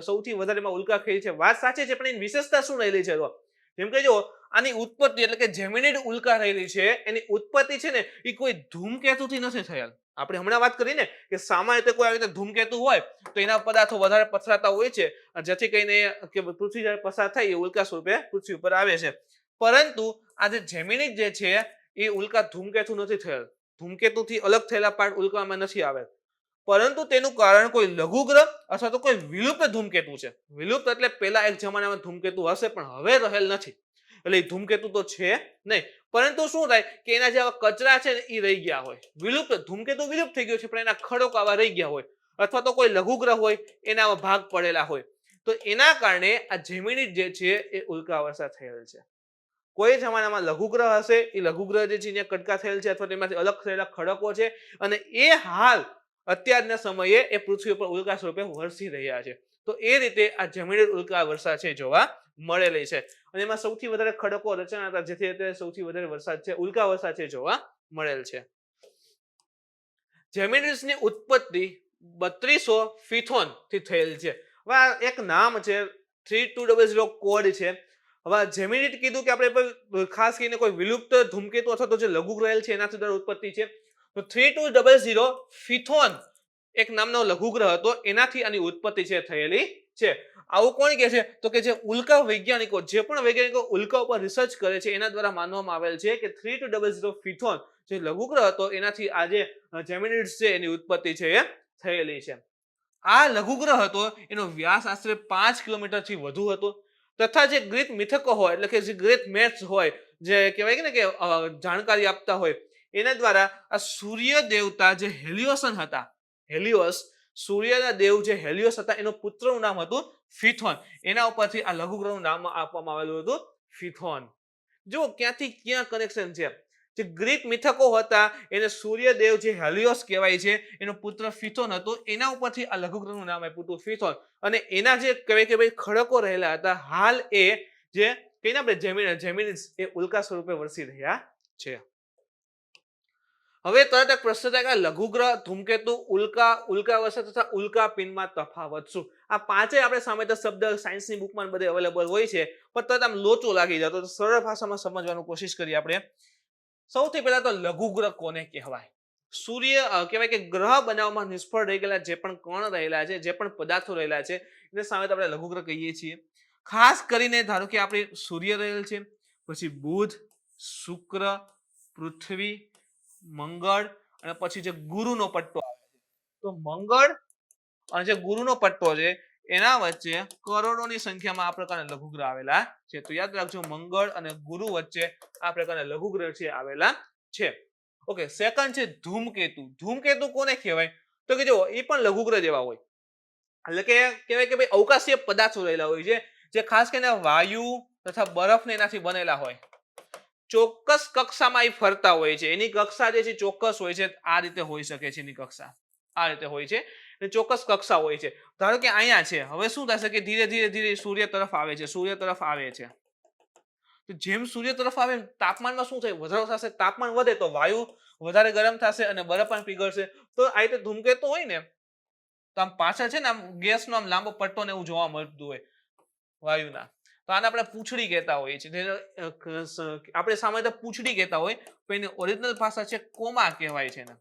સૌથી વધારેમાં ઉલ્કા ખરી છે. વાત સાચી છે, પણ એની વિશેષતા શું રહેલી છે? તો જેમ કે જો આની ઉત્પત્તિ એટલે કે જેમિનિડ ઉલ્કા રહેલી છે, એની ઉત્પત્તિ છે ને એ કોઈ ધૂમકેતુથી નથી થયેલ. આપણે હમણાં વાત કરી ને કે સામાન્ય રીતે કોઈ આવી રીતે ધૂમકેતુ હોય તો એના પદાર્થો વધારે પથરાતા હોય છે, જેથી કરીને કે પૃથ્વી જ્યારે પસાર થાય એ ઉલ્કા સ્વરૂપે પૃથ્વી ઉપર આવે છે. પરંતુ આ જે જેમિનિડ જે છે એ ઉલ્કા ધૂમકેતુ નથી થયેલ. ધૂમકેતુથી અલગ થયેલા પાર્ટ ઉલ્કામાં નથી આવેલ. પરંતુ તેનું કારણ કોઈ લઘુગ્રહ અથવા તો કોઈ વિલુપ્ત ધૂમકેતુ છે. વિલુપ્ત એટલે પહેલા એક જમાનામાં ધૂમકેતુ હશે પણ હવે રહેલ નથી. એટલે એ ધૂમકેતુ તો છે નહીં. પરંતુ શું થાય કે એના જે કચરા છે ને એ રહી ગયા હોય. વિલુપ્ત ધૂમકેતુ વિલુપ્ત થઈ ગયો છે પણ એના ખડકો આવા રહી ગયા હોય, અથવા તો કોઈ લઘુગ્રહ હોય એના ભાગ પડેલા હોય. તો એના કારણે આ જેમિનિડ જે છે એ ઉલ્કા વર્ષા થયેલ છે. કોઈ જમાનામાં લઘુગ્રહ હશે, એ લઘુગ્રહ જે છે એને કટકા થયેલ છે અથવા તેમાંથી અલગ થયેલા ખડકો છે અને એ હાલ અત્યારના સમયે એ પૃથ્વી ઉપર ઉલ્કા સ્વરૂપે વરસી રહ્યા છે. તો એ રીતે આ જેમિનિડ ઉલ્કા વર્ષા છે જોવા મળેલી છે અને એમાં સૌથી વધારે ખડકો રચના હતા, જેથી અત્યારે સૌથી વધારે વરસાદ છે ઉલ્કા વર્ષા છે જોવા મળેલ છે. જેમિનિડ્સની ઉત્પત્તિ 3200 ફિથોન થી થયેલ છે. હવે આ એક નામ છે, 3200 કોડ છે. હવે જેમિનિડ કીધું કે આપણે ખાસ કરીને કોઈ વિલુપ્ત ધૂમકેતુ અથવા તો જે લઘુગ્રહ રહેલ છે એનાથી દ્વારા ઉત્પત્તિ છે. તો 3200 ફિથોન એક નામનો લઘુગ્રહ હતો, એનાથી આની ઉત્પત્તિ છે થયેલી છે. આવું કોણ કહે છે? તો કે જે ઉલ્કા વૈજ્ઞાનિકો, જે પણ વૈજ્ઞાનિકો ઉલ્કા ઉપર રિસર્ચ કરે છે એના દ્વારા માનવામાં આવેલ છે કે 3200 ફિથોન જે લઘુગ્રહ હતો એનાથી આજે જેમિનિડ્સ છે એની ઉત્પત્તિ છે એ થયેલી છે. આ લઘુગ્રહ હતો એનો વ્યાસ આશરે 5 કિલોમીટરથી વધુ હતો તથા જે ગ્રીક મિથકો હોય એટલે કે જે ગ્રીક મેથ્સ હોય, જે કહેવાય ને કે જાણકારી આપતા હોય, એના દ્વારા આ સૂર્ય દેવતા જે હેલિયોસન હતા, હેલિયોસ સૂર્યના દેવ જે હેલિયોસ હતા એનું પુત્રનું નામ હતું ફિથોન. એના ઉપરથી આ લઘુગ્રહનું નામ આપવામાં આવેલું હતું ફિથોન. જો ક્યાંથી ક્યાં કનેક્શન છે. જે ગ્રીક મિથકો હતા એને સૂર્યદેવ જે હેલિયોસ કહેવાય છે એનો પુત્ર ફિથોન હતો, એના ઉપરથી આ લઘુગ્રહનું નામ આપ્યું હતું ફિથોન. અને એના જે કહેવાય કે ભાઈ ખડકો રહેલા હતા, હાલ એ જે કહીને આપણે જેમિનિડ્સ એ ઉલ્કા સ્વરૂપે વરસી રહ્યા છે. હવે તરત એક પ્રશ્ન થાય કે લઘુગ્રહ, ધૂમકેતુ, ઉલ્કા વર્ષા તથા ઉલ્કાપિંડમાં તફાવત શું? આ પાંચે આપણે સામે તો શબ્દ સાયન્સની બુકમાં બધે અવેલેબલ હોય છે, પણ તરત આમ લોચો લાગી જતો, તો સરળ ભાષામાં સમજવાની કોશિશ કરીએ આપણે. સૌથી પહેલા તો લઘુગ્રહ કોને કહેવાય? સૂર્ય કહેવાય કે ગ્રહ બનાવવામાં નિષ્ફળ રહી ગયેલા જે પણ કણ રહેલા છે, જે પણ પદાર્થો રહેલા છે એને સામે આપણે લઘુગ્રહ કહીએ છીએ. ખાસ કરીને ધારો કે આપણે સૂર્ય રહેલ છે, પછી બુધ, શુક્ર, પૃથ્વી, મંગળ અને પછી જે ગુરુનો પટ્ટો આવે છે. તો મંગળ અને જે ગુરુનો પટ્ટો છે એના વચ્ચે કરોડોની સંખ્યામાં આ પ્રકારના લઘુગ્રહ આવેલા છે. તો યાદ રાખજો, મંગળ અને ગુરુ વચ્ચે આ પ્રકારના લઘુગ્રહ છે આવેલા છે. ઓકે, સેકન્ડ છે ધૂમકેતુ. ધૂમકેતુ કોને કહેવાય? તો કે જો એ પણ લઘુગ્રહ જેવા હોય, એટલે કે કહેવાય કે ભાઈ અવકાશીય પદાર્થો રહેલા હોય છે, જે ખાસ કરીને વાયુ તથા બરફને એનાથી બનેલા હોય. ચોક્કસ કક્ષામાં એ ફરતા હોય છે. એની કક્ષા જે છે ચોક્કસ હોય છે. આ રીતે હોઈ શકે છે એની કક્ષા, આ રીતે હોય છે. ચોક્કસ કક્ષા હોય છે. ધારો કે અહીંયા છે, હવે શું થશે કે ધીરે ધીરે ધીરે સૂર્ય તરફ આવે છે, સૂર્ય તરફ આવે છે. તો જેમ સૂર્ય તરફ આવે તાપમાનમાં શું થાય? વધારો થશે. તાપમાન વધે તો વાયુ વધારે ગરમ થશે અને બરફ પણ પીગળશે. તો આ રીતે ધૂમકેતુ હોય ને તો આમ પાછળ છે ને આમ ગેસનો આમ લાંબો પટ્ટો ને એવું જોવા મળતું હોય વાયુના. તો આને આપણે પૂંછડી કહેતા હોઈએ છીએ. આપણે સામાન્ય પૂંછડી કહેતા હોય, પણ એની ઓરિજિનલ ભાષા છે કોમા કહેવાય છે એને.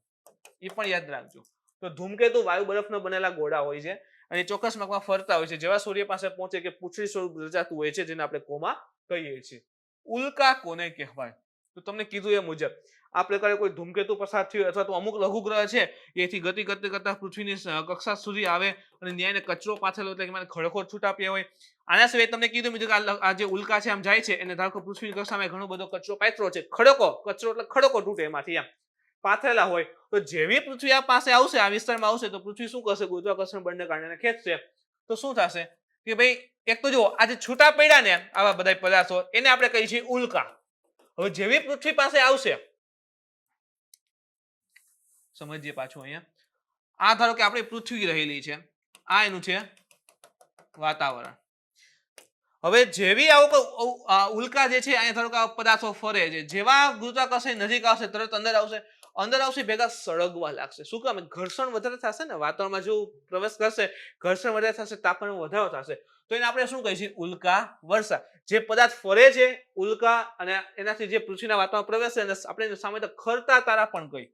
એ પણ યાદ રાખજો. તો ધૂમકેતુ વાયુ બરફનો બનેલા ગોળા હોય છે અને ચોક્કસ માર્ગમાં ફરતા હોય છે. જેવા સૂર્ય પાસે પહોંચે કે પૂંછડી સ્વરૂપ રચાતું હોય છે, જેને આપણે કોમા કહીએ છીએ. ઉલ્કા કોને કહેવાય? તો તમને કીધું એ મુજબ આ પ્રકારે કોઈ ધૂમકેતુ પસાર થયું અથવા તો અમુક લઘુગ્રહ છે એથી ગતિ કરતા પૃથ્વીની કક્ષા સુધી આવે અને ન્યાયને કચરો પાથરેલો એટલે કે ખડકો છૂટા પડ્યા હોય. આના સિવાય તમને કીધું મુજબ આ જે ઉલ્કા છે આમ જાય છે એને ધારો કે પૃથ્વીની કક્ષામાં ઘણો બધો કચરો પાથરો છે. કચરો એટલે ખડકો તૂટે એમાંથી આમ પાથરેલા હોય. તો જેવી પૃથ્વી આ પાસે આવશે, આ વિસ્તારમાં આવશે, તો પૃથ્વી શું કરશે? ગુરુત્વાકર્ષણ બળને કારણે ખેંચશે. તો શું થશે કે ભાઈ એક તો જો આ જે છૂટા પડ્યા ને આવા બધા પદાર્થો એને આપણે કહીએ છીએ ઉલ્કા. હવે જેવી પૃથ્વી પાસે આવશે, સમજીએ પાછું અહીંયા. આ ધારો કે આપણી પૃથ્વી રહેલી છે, આ એનું છે વાતાવરણ. હવે જેવી ઉલ્કા જે છે અહીંયા ધારો કે આ પદાર્થો ફરે છે, જેવા ગુરુત્વાકર્ષણ નજીક આવશે તરત અંદર આવશે ભેગા સળગવા લાગશે. શું કામ? ઘર્ષણ વધારે થશે ને, વાતાવરણમાં જો પ્રવેશ કરશે ઘર્ષણ વધારે થશે, તાપમાનમાં વધારો થશે, તો એને આપણે શું કહીએ? ઉલ્કા વર્ષા. જે પદાર્થ ફરે છે ઉલ્કા અને એનાથી જે પૃથ્વીના વાતાવરણ પ્રવેશે અને આપણે સામે તો ખરતા તારા પણ કહી,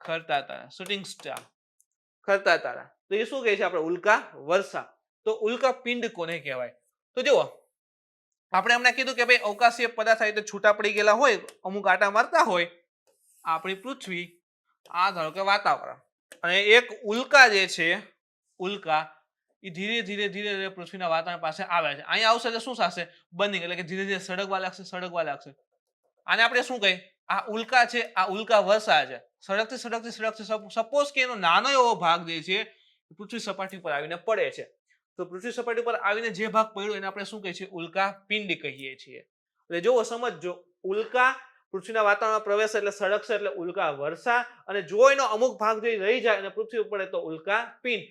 ખરતા તારા, શૂટિંગ સ્ટાર, ખરતા તારા, તો એ શું કહે છે આપણે? ઉલ્કા વર્ષા. તો ઉલ્કા પિંડ કોને કહેવાય? તો જુઓ આપણે હમણાં કીધું કે ભાઈ અવકાશીય પદાર્થ આ રીતે છૂટા પડી ગયેલા હોય, અમુક આટા મારતા હોય, આપણી પૃથ્વી, આ ધારો કે વાતાવરણ, અને એક ઉલ્કા જે છે ઉલ્કા એ ધીરે ધીરે પૃથ્વીના વાતાવરણ પાસે આવે છે. અહીંયા આવશે એટલે શું થશે? બર્નિંગ, એટલે કે ધીરે ધીરે સળગવા લાગશે. આને આપણે શું કહીએ? આ ઉલ્કા છે, આ ઉલ્કા વર્ષા છે. સળગતી સપોઝ કે એનો નાનો એવો ભાગ જે છે પૃથ્વી સપાટી પર આવીને પડે છે, તો પૃથ્વી સપાટી પર આવીને જે ભાગ પડ્યો એને આપણે શું કહીએ છીએ? ઉલ્કા પિંડ કહીએ છીએ. એટલે જુઓ, સમજજો, ઉલ્કા પૃથ્વીના વાતાવરણમાં પ્રવેશ એટલે સળગશે એટલે ઉલ્કા વર્ષા, અને જો એનો અમુક ભાગ જો રહી જાય અને પૃથ્વી ઉપર પડે તો ઉલ્કા પિંડ.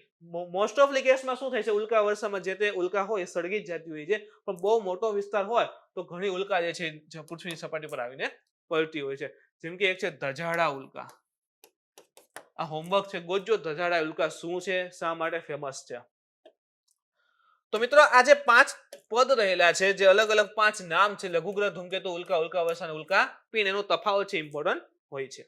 મોસ્ટ ઓફ કેસમાં શું થાય છે? ઉલ્કા વર્ષામાં જે તે ઉલ્કા હોય એ સળગી જ જતી હોય છે, પણ બહુ મોટો વિસ્તાર હોય તો ઘણી ઉલ્કા જે છે પૃથ્વીની સપાટી પર આવીને પડતી હોય છે. જેમ કે એક છે ધજાડા ઉલ્કા. આ હોમવર્ક છે, ગોતજો ધજાડા ઉલ્કા શું છે, શા માટે ફેમસ છે. તો મિત્રો આ જે 5 પદ રહેલા છે, જે અલગ અલગ 5 નામ છે, લઘુગ્રહ, ધૂમકેતુ, ઉલ્કા, ઉલ્કા વર્ષા અને ઉલ્કા પિંડ, એનો તફાવત છે ઇમ્પોર્ટન્ટ હોય છે.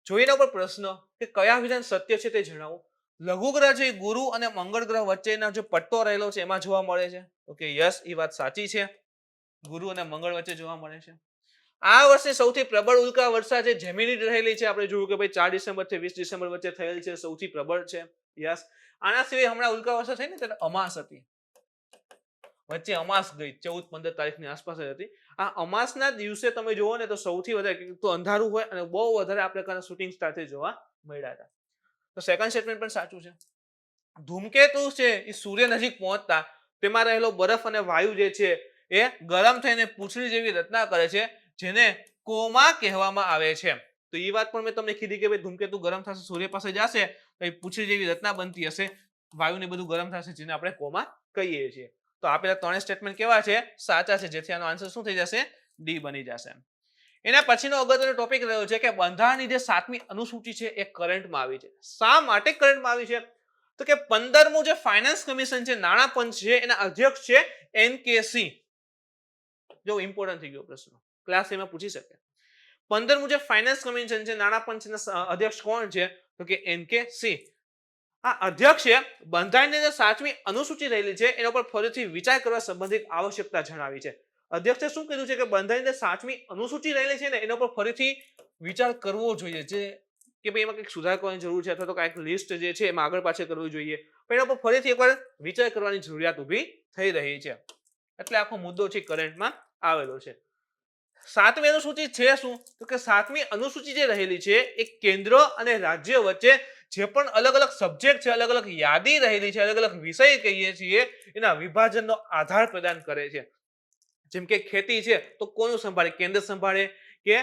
જોઈને ઉપર પ્રશ્ન કે કયા વિધાન સત્ય છે તે જણાવો. લઘુગ્રહ છે ગુરુ અને મંગળ ગ્રહ વચ્ચેના જે પટ્ટો રહેલો છે એમાં જોવા મળે છે. ઓકે, યસ, એ વાત સાચી છે, ગુરુ અને મંગળ વચ્ચે જોવા મળે છે. આ વર્ષે સૌથી પ્રબળ ઉલ્કા વર્ષા છે જેમિની રહેલી છે. આપણે જોયું કે ભાઈ 4 ડિસેમ્બર થી 20 ડિસેમ્બર વચ્ચે થયેલ છે, સૌથી પ્રબળ છે. યસ. આના સિવાય હમણાં ઉલ્કા વર્ષા થઈ ને ત્યારે અમાસ હતી, વચ્ચે અમાસ ગઈ 14-15 તારીખની આસપાસ હતી. આ અમાસના દિવસે તમે જુઓ ને તો સૌથી વધારે તો અંધારું હોય અને બહુ વધારે આ પ્રકારના શૂટિંગ સ્ટાર જોવા મળ્યા હતા. તો સેકન્ડ સ્ટેટમેન્ટ પણ સાચું છે. ધૂમકેતુ છે એ સૂર્ય નજીક પહોંચતા તેમાં રહેલો બરફ અને વાયુ જે છે એ ગરમ થઈને પૂંછડી જેવી રચના કરે છે, જેને કોમા કહેવામાં આવે છે. તો એ વાત પણ મેં તમને કીધી કે ભાઈ ધૂમકેતુ ગરમ થશે, સૂર્ય પાસે જશે તો એ પૂંછડી જેવી રચના બનતી હશે, વાયુ ને બધું ગરમ થશે, જેને આપણે કોમા કહીએ છીએ. તો આ પેલા 3 સ્ટેટમેન્ટ કેવા છે? સાચા છે, જેથી આનો આન્સર શું થઈ જશે? ડી બની જશે. એના પછીનો અગત્યનો ટોપિક રહ્યો છે કે બંધારણની જે 7મી અનુસૂચિ છે એ કરંટમાં આવી છે. શા માટે કરંટમાં આવી છે? તો કે 15મું જે ફાઇનાન્સ કમિશન છે, નાણાં પંચ છે, એના અધ્યક્ષ છે એનકેસી. જો ઇમ્પોર્ટન્ટ થઈ ગયો પ્રશ્ન, ક્લાસ એમાં પૂછી શકે. 15મું જે ફાઇનાન્સ કમિશન છે, નાણાં પંચના અધ્યક્ષ કોણ છે? તો કે એનકેસી. આ અધ્યક્ષે બંધારણની જે 7મી અનુસૂચિ રહેલી છે એના પર ફરીથી વિચાર કરવા સંબંધિત આવશ્યકતા જણાવી છે. અધ્યક્ષે શું કીધું છે કે બંધારણની જે 7મી અનુસૂચિ રહેલી છે ને એના પર ફરીથી વિચાર કરવો જોઈએ, જે કે ભાઈ એમાં કંઈક સુધાર કરવાની જરૂર છે અથવા તો કંઈક લિસ્ટ જે છે એમાં આગળ પાછળ કરવી જોઈએ, પણ એના પર ફરીથી એકવાર વિચાર કરવાની જરૂરિયાત ઊભી થઈ રહી છે. એટલે આખો મુદ્દો છે કરંટમાં આવેલો છે. 7મી અનુસૂચિ છે શું? તો કે 7મી અનુસૂચિ જે રહેલી છે એ કેન્દ્ર અને રાજ્ય વચ્ચે જે પણ અલગ અલગ સબ્જેક્ટ છે, અલગ અલગ યાદી રહેલી છે, અલગ અલગ વિષય કહીએ છીએ, એના વિભાજનનો આધાર પ્રદાન કરે છે. જેમ કે ખેતી છે તો કોનું સંભાળે? કેન્દ્ર સંભાળે કે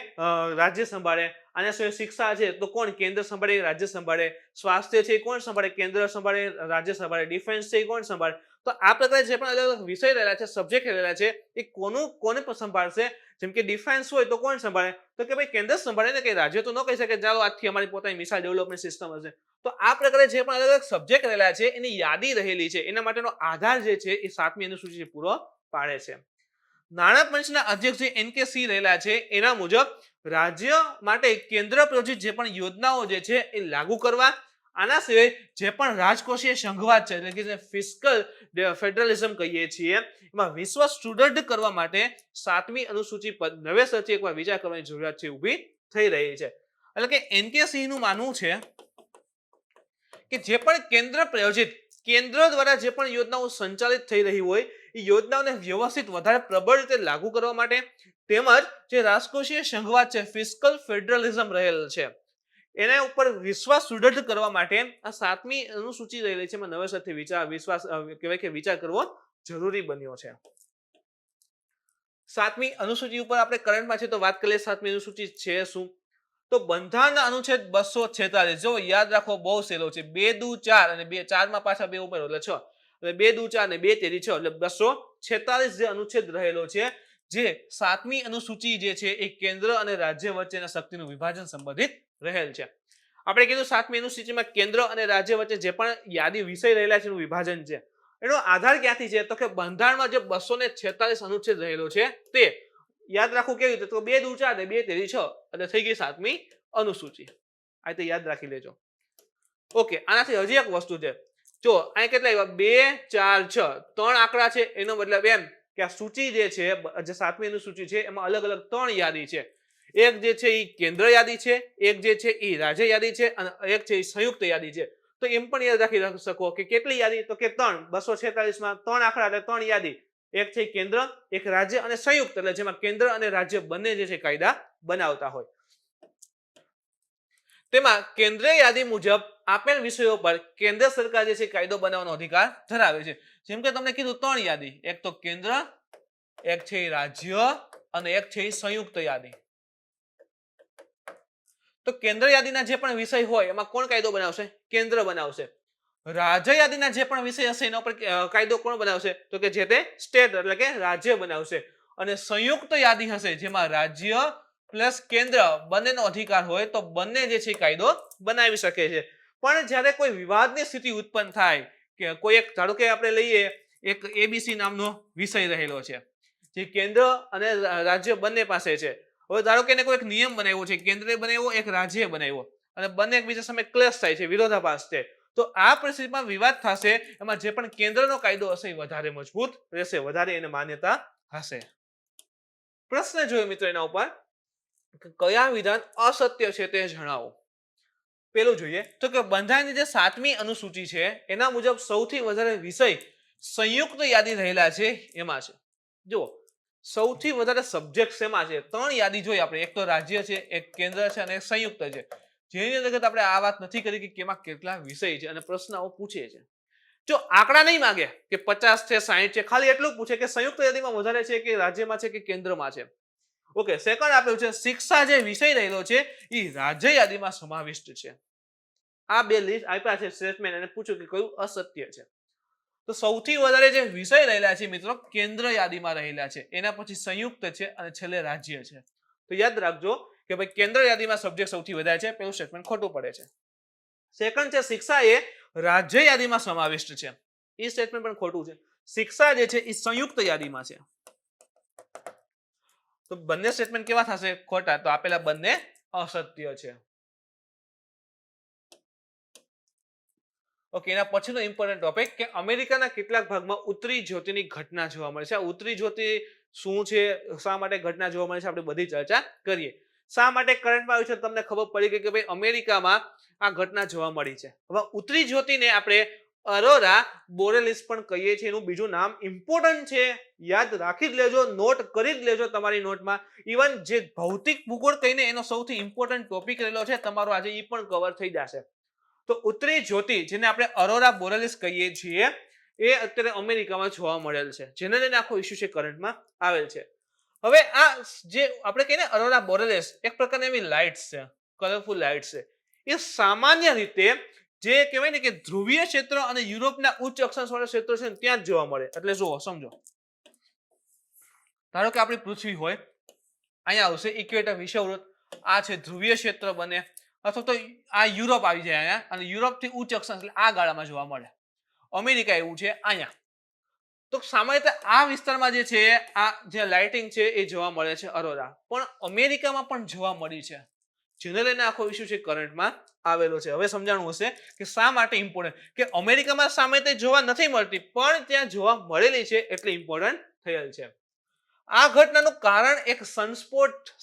રાજ્ય સંભાળે? આના સિવાય શિક્ષા છે તો કોણ? કેન્દ્ર સંભાળે, રાજ્ય સંભાળે? સ્વાસ્થ્ય છે કોણ સંભાળે? કેન્દ્ર સંભાળે, રાજ્ય સંભાળે? ડિફેન્સ છે કોણ સંભાળે? તો આ પ્રકારે જે પણ અલગ અલગ વિષય રહેલા છે, સબ્જેક્ટ રહેલા છે, એ કોને સંભાળશે? જેમ કે ડિફેન્સ હોય તો કોણ સંભાળે? તો કે ભાઈ કેન્દ્ર સંભાળે ને, કે રાજ્ય તો ન કહી શકે ચાલો આજથી અમારી પોતાની મિસાઇલ ડેવલપમેન્ટ સિસ્ટમ હશે. તો આ પ્રકારે જે પણ અલગ અલગ સબ્જેક્ટ રહેલા છે એની યાદી રહેલી છે, એના માટેનો આધાર જે છે એ 7મી અનુસૂચિ પૂરો પાડે છે. નાણાં પંચના અધ્યક્ષ જે એનકેસી રહેલા છે એના મુજબ રાજ્ય માટે કેન્દ્ર પ્રાયોજિત જે પણ યોજનાઓ જે છે એ લાગુ કરવા, આના સિવાય જે પણ રાજકોષીય સંઘવાદ છે એટલે કે જે ફિસ્કલ ફેડરલિઝમ કહીએ છીએ, એમાં વિશ્વાસ સુદૃઢ કરવા માટે 7મી અનુસૂચિ નવેસરથી એકવાર વિચાર કરવાની જરૂરિયાત છે ઊભી થઈ રહી છે. એટલે કે એનકેસી નું માનવું છે કે જે પણ કેન્દ્ર પ્રાયોજિત, કેન્દ્ર દ્વારા જે પણ યોજનાઓ સંચાલિત થઈ રહી હોય એ યોજનાઓને વ્યવસ્થિત વધારે પ્રબળ રીતે લાગુ કરવા માટે, તેમજ જે રાજકોષીય સંઘવાદ છે ફિસ્કલ ફેડરલિઝમ રહેલ છે એના ઉપર વિશ્વાસ સુદૃઢ કરવા માટે આ 7મી અનુસૂચિ રહેલી છે એમાં નવેસરથી વિચાર કરવો જરૂરી બન્યો છે. 7મી અનુસૂચિ ઉપર આપણે કરંટમાં છે તો વાત કરીએ. 7મી અનુસૂચિ છે શું? તો બંધારણના અનુચ્છેદ 246, જો યાદ રાખો બહુ સહેલો છે, 2 દુ 4 અને 4 માં પાછા 2 ઉપર એટલે 6, એટલે 2 દુ 4 ને 2 તેરી 6 એટલે 246 જે અનુચ્છેદ રહેલો છે જે 7મી અનુસૂચિ જે છે એ કેન્દ્ર અને રાજ્ય વચ્ચેના શક્તિનું વિભાજન સંબંધિત રહેલ છે. આપણે કીધું 7મી અનુસૂચિમાં કેન્દ્ર અને રાજ્ય વચ્ચે જે પણ યાદી વિષય રહેલા છે એનું વિભાજન છે. એનો આધાર ક્યાંથી છે તો કે બંધારણમાં જે 246 અનુચ્છેદ રહેલો છે તે યાદ રાખવું કેવી રીતે તો 2 દુ 4 ને 2 તેરી 6 એટલે થઈ ગઈ 7મી અનુસૂચિ. આ રીતે યાદ રાખી લેજો. ઓકે, આનાથી હજી એક વસ્તુ છે. જો અહીં કેટલા આવ્યા 2 4 6 ત્રણ આંકડા છે એનો મતલબ એમ કે આ સૂચિ જે છે જે 7મી અનુસૂચિ છે એમાં અલગ અલગ ત્રણ યાદી છે. એક જે છે એ કેન્દ્ર યાદી છે, એક જે છે એ રાજ્ય યાદી છે અને એક છે એ સંયુક્ત યાદી છે. તો એમ પણ યાદ રાખી શકો કે કેટલી યાદી તો કે 3 246 માં ત્રણ આંકડા એટલે ત્રણ યાદી. એક છે કેન્દ્ર, એક રાજ્ય અને સંયુક્ત એટલે જેમાં કેન્દ્ર અને રાજ્ય બંને જે છે કાયદા બનાવતા હોય. તેમાં કેન્દ્રીય યાદી મુજબ આપેલ વિષયો પર કેન્દ્ર સરકાર જે છે કાયદો બનાવવાનો અધિકાર ધરાવે છે. જેમ કે તમને કીધું ત્રણ યાદી, એક તો કેન્દ્ર, એક છે રાજ્ય અને એક છે સંયુક્ત યાદી. તો કેન્દ્ર યાદીના જે પણ વિષય હોય એમાં કોણ કાયદો બનાવશે? કેન્દ્ર બનાવશે. રાજ્ય યાદીના જે પણ વિષય હશે એના પર કાયદો કોણ બનાવશે? તો કે જે તે સ્ટેટ એટલે કે રાજ્ય બનાવશે. અને સંયુક્ત યાદી હશે જેમાં રાજ્ય પ્લસ કેન્દ્ર બંનેનો અધિકાર હોય તો બંને જે છે કાયદો બનાવી શકે છે. પણ જ્યારે કોઈ વિવાદની સ્થિતિ ઉત્પન્ન થાય કે કોઈ એક ધારો કે આપણે લઈએ એક એબીસી નામનો વિષય રહેલો છે જે કેન્દ્ર અને રાજ્ય બંને પાસે છે. હવે ધારો કે એને કોઈ એક નિયમ બનાવ્યો છે, કેન્દ્રે બનાવ્યો, એક રાજ્ય બનાવ્યો અને બંને એકબીજા સામે ક્લેશ થાય છે, વિરોધાભાસ છે. તો આ પરિસ્થિતિમાં વિવાદ થશે એમાં જે પણ કેન્દ્રનો કાયદો હશે એ વધારે મજબૂત રહેશે, વધારે એને માન્યતા હશે. પ્રશ્ન જોયો મિત્રો એના ઉપર કયા વિધાન અસત્ય છે તે જણાવો. પેલું જોઈએ તો કે બંધારણની જે 7મી અનુસૂચિ છે એના મુજબ સૌથી વધારે વિષય સંયુક્ત યાદી રહેલા છે એમાં છે. જુઓ સૌથી વધારે સબ્જેક્ટ શેમાં છે? ત્રણ યાદી જોઈએ આપણે, એક તો રાજ્ય છે, એક કેન્દ્ર છે અને એક સંયુક્ત છે. જેની અંતર્ગત આપણે આ વાત નથી કરી કે કેમાં કેટલા વિષય છે અને પ્રશ્ન આવો પૂછે છે. જો આંકડા નહીં માંગે કે 50 છે 60 છે, ખાલી એટલું પૂછે કે સંયુક્ત યાદીમાં વધારે છે કે રાજ્યમાં છે કે કેન્દ્રમાં છે. ઓકે, સેકન્ડ આપેલું છે શિક્ષા જે વિષય રહેલો છે એ રાજ્ય યાદીમાં સમાવિષ્ટ છે. આ બે લિસ્ટ આપ્યા છે સ્ટેટમેન્ટ અને પૂછ્યું કે કયું અસત્ય છે. તો સૌથી વધારે જે વિષય રહેલા છે મિત્રો કેન્દ્ર યાદીમાં રહેલા છે, એના પછી સંયુક્ત છે અને છેલ્લે રાજ્ય છે. તો યાદ રાખજો કે ભાઈ કેન્દ્ર યાદીમાં સબ્જેક્ટ સૌથી વધારે છે, પેલું સ્ટેટમેન્ટ ખોટું પડે છે. સેકન્ડ છે શિક્ષા એ રાજ્ય યાદીમાં સમાવિષ્ટ છે, એ સ્ટેટમેન્ટ પણ ખોટું છે. શિક્ષા જે છે એ સંયુક્ત યાદીમાં છે. તો બંને સ્ટેટમેન્ટ કેવા થશે? ખોટા. તો આપેલા બંને અસત્ય છે. ઓકે, એના પછીનો ઇમ્પોર્ટન્ટ ટોપિક કે અમેરિકાના કેટલાક ભાગમાં ઉત્તરી જ્યોતિની ઘટના જોવા મળે છે. આ ઉત્તરી જ્યોતિ શું છે, શા માટે ઘટના જોવા મળે છે, આપણે બધી ચર્ચા કરીએ. શા માટે કરંટમાં આવ્યું છે તમને ખબર પડી ગઈ કે ભાઈ અમેરિકામાં આ ઘટના જોવા મળી છે. હવે ઉત્તરી જ્યોતિને આપણે અરોરા બોરેલિસ પણ કહીએ છીએ. એનું બીજું નામ ઇમ્પોર્ટન્ટ છે, યાદ રાખી જ લેજો, નોટ કરી જ લેજો તમારી નોટમાં. ઇવન જે ભૌતિક ભૂગોળ કહીને એનો સૌથી ઇમ્પોર્ટન્ટ ટોપિક રહેલો છે તમારો, આજે એ પણ કવર થઈ જશે. તો ઉત્તરી જ્યોતિ જેને આપણે અરોરા બોરેલિસ કહીએ છીએ એ અત્યારે અમેરિકામાં જોવા મળેલ છે, જેને લઈને આખો ઇસ્યુ છે કરંટમાં આવેલ છે. હવે આ જે આપણે કહીએ ને અરોરા બોરેલિસ એક પ્રકારની એવી લાઇટ્સ છે, કલરફુલ લાઇટ્સ છે. એ સામાન્ય રીતે જે કહેવાય ને કે ધ્રુવીય ક્ષેત્ર અને યુરોપના ઉચ્ચ અક્ષાંશવાળા ક્ષેત્રો છે ત્યાં જ જોવા મળે. એટલે જુઓ સમજો, ધારો કે આપણી પૃથ્વી હોય, અહીંયા આવશે ઇક્વેટર વિષુવવૃત્ત, આ છે ધ્રુવીય ક્ષેત્ર બને, અથવા તો આ યુરોપ આવી જાય અહીંયા અને યુરોપથી ઉચ્ચ અક્ષાંશ એટલે આ ગાળામાં જોવા મળે. અમેરિકા એવું છે અહીંયા. તો સામાન્ય રીતે આ વિસ્તારમાં જે છે આ જે લાઇટિંગ છે એ જોવા મળે છે અરોરા, પણ અમેરિકામાં પણ જોવા મળી છે, જેને લઈને આખો ઇસ્યુ છે કરંટમાં આવેલો છે. હવે સમજાણું હશે કે શા માટે ઇમ્પોર્ટન્ટ, કે અમેરિકામાં સામે તે જોવા નથી મળતી પણ ત્યાં જોવા મળેલી છે એટલે ઇમ્પોર્ટન્ટ થયેલ છે. આ ઘટનાનું કારણ એક સનસ્પોટ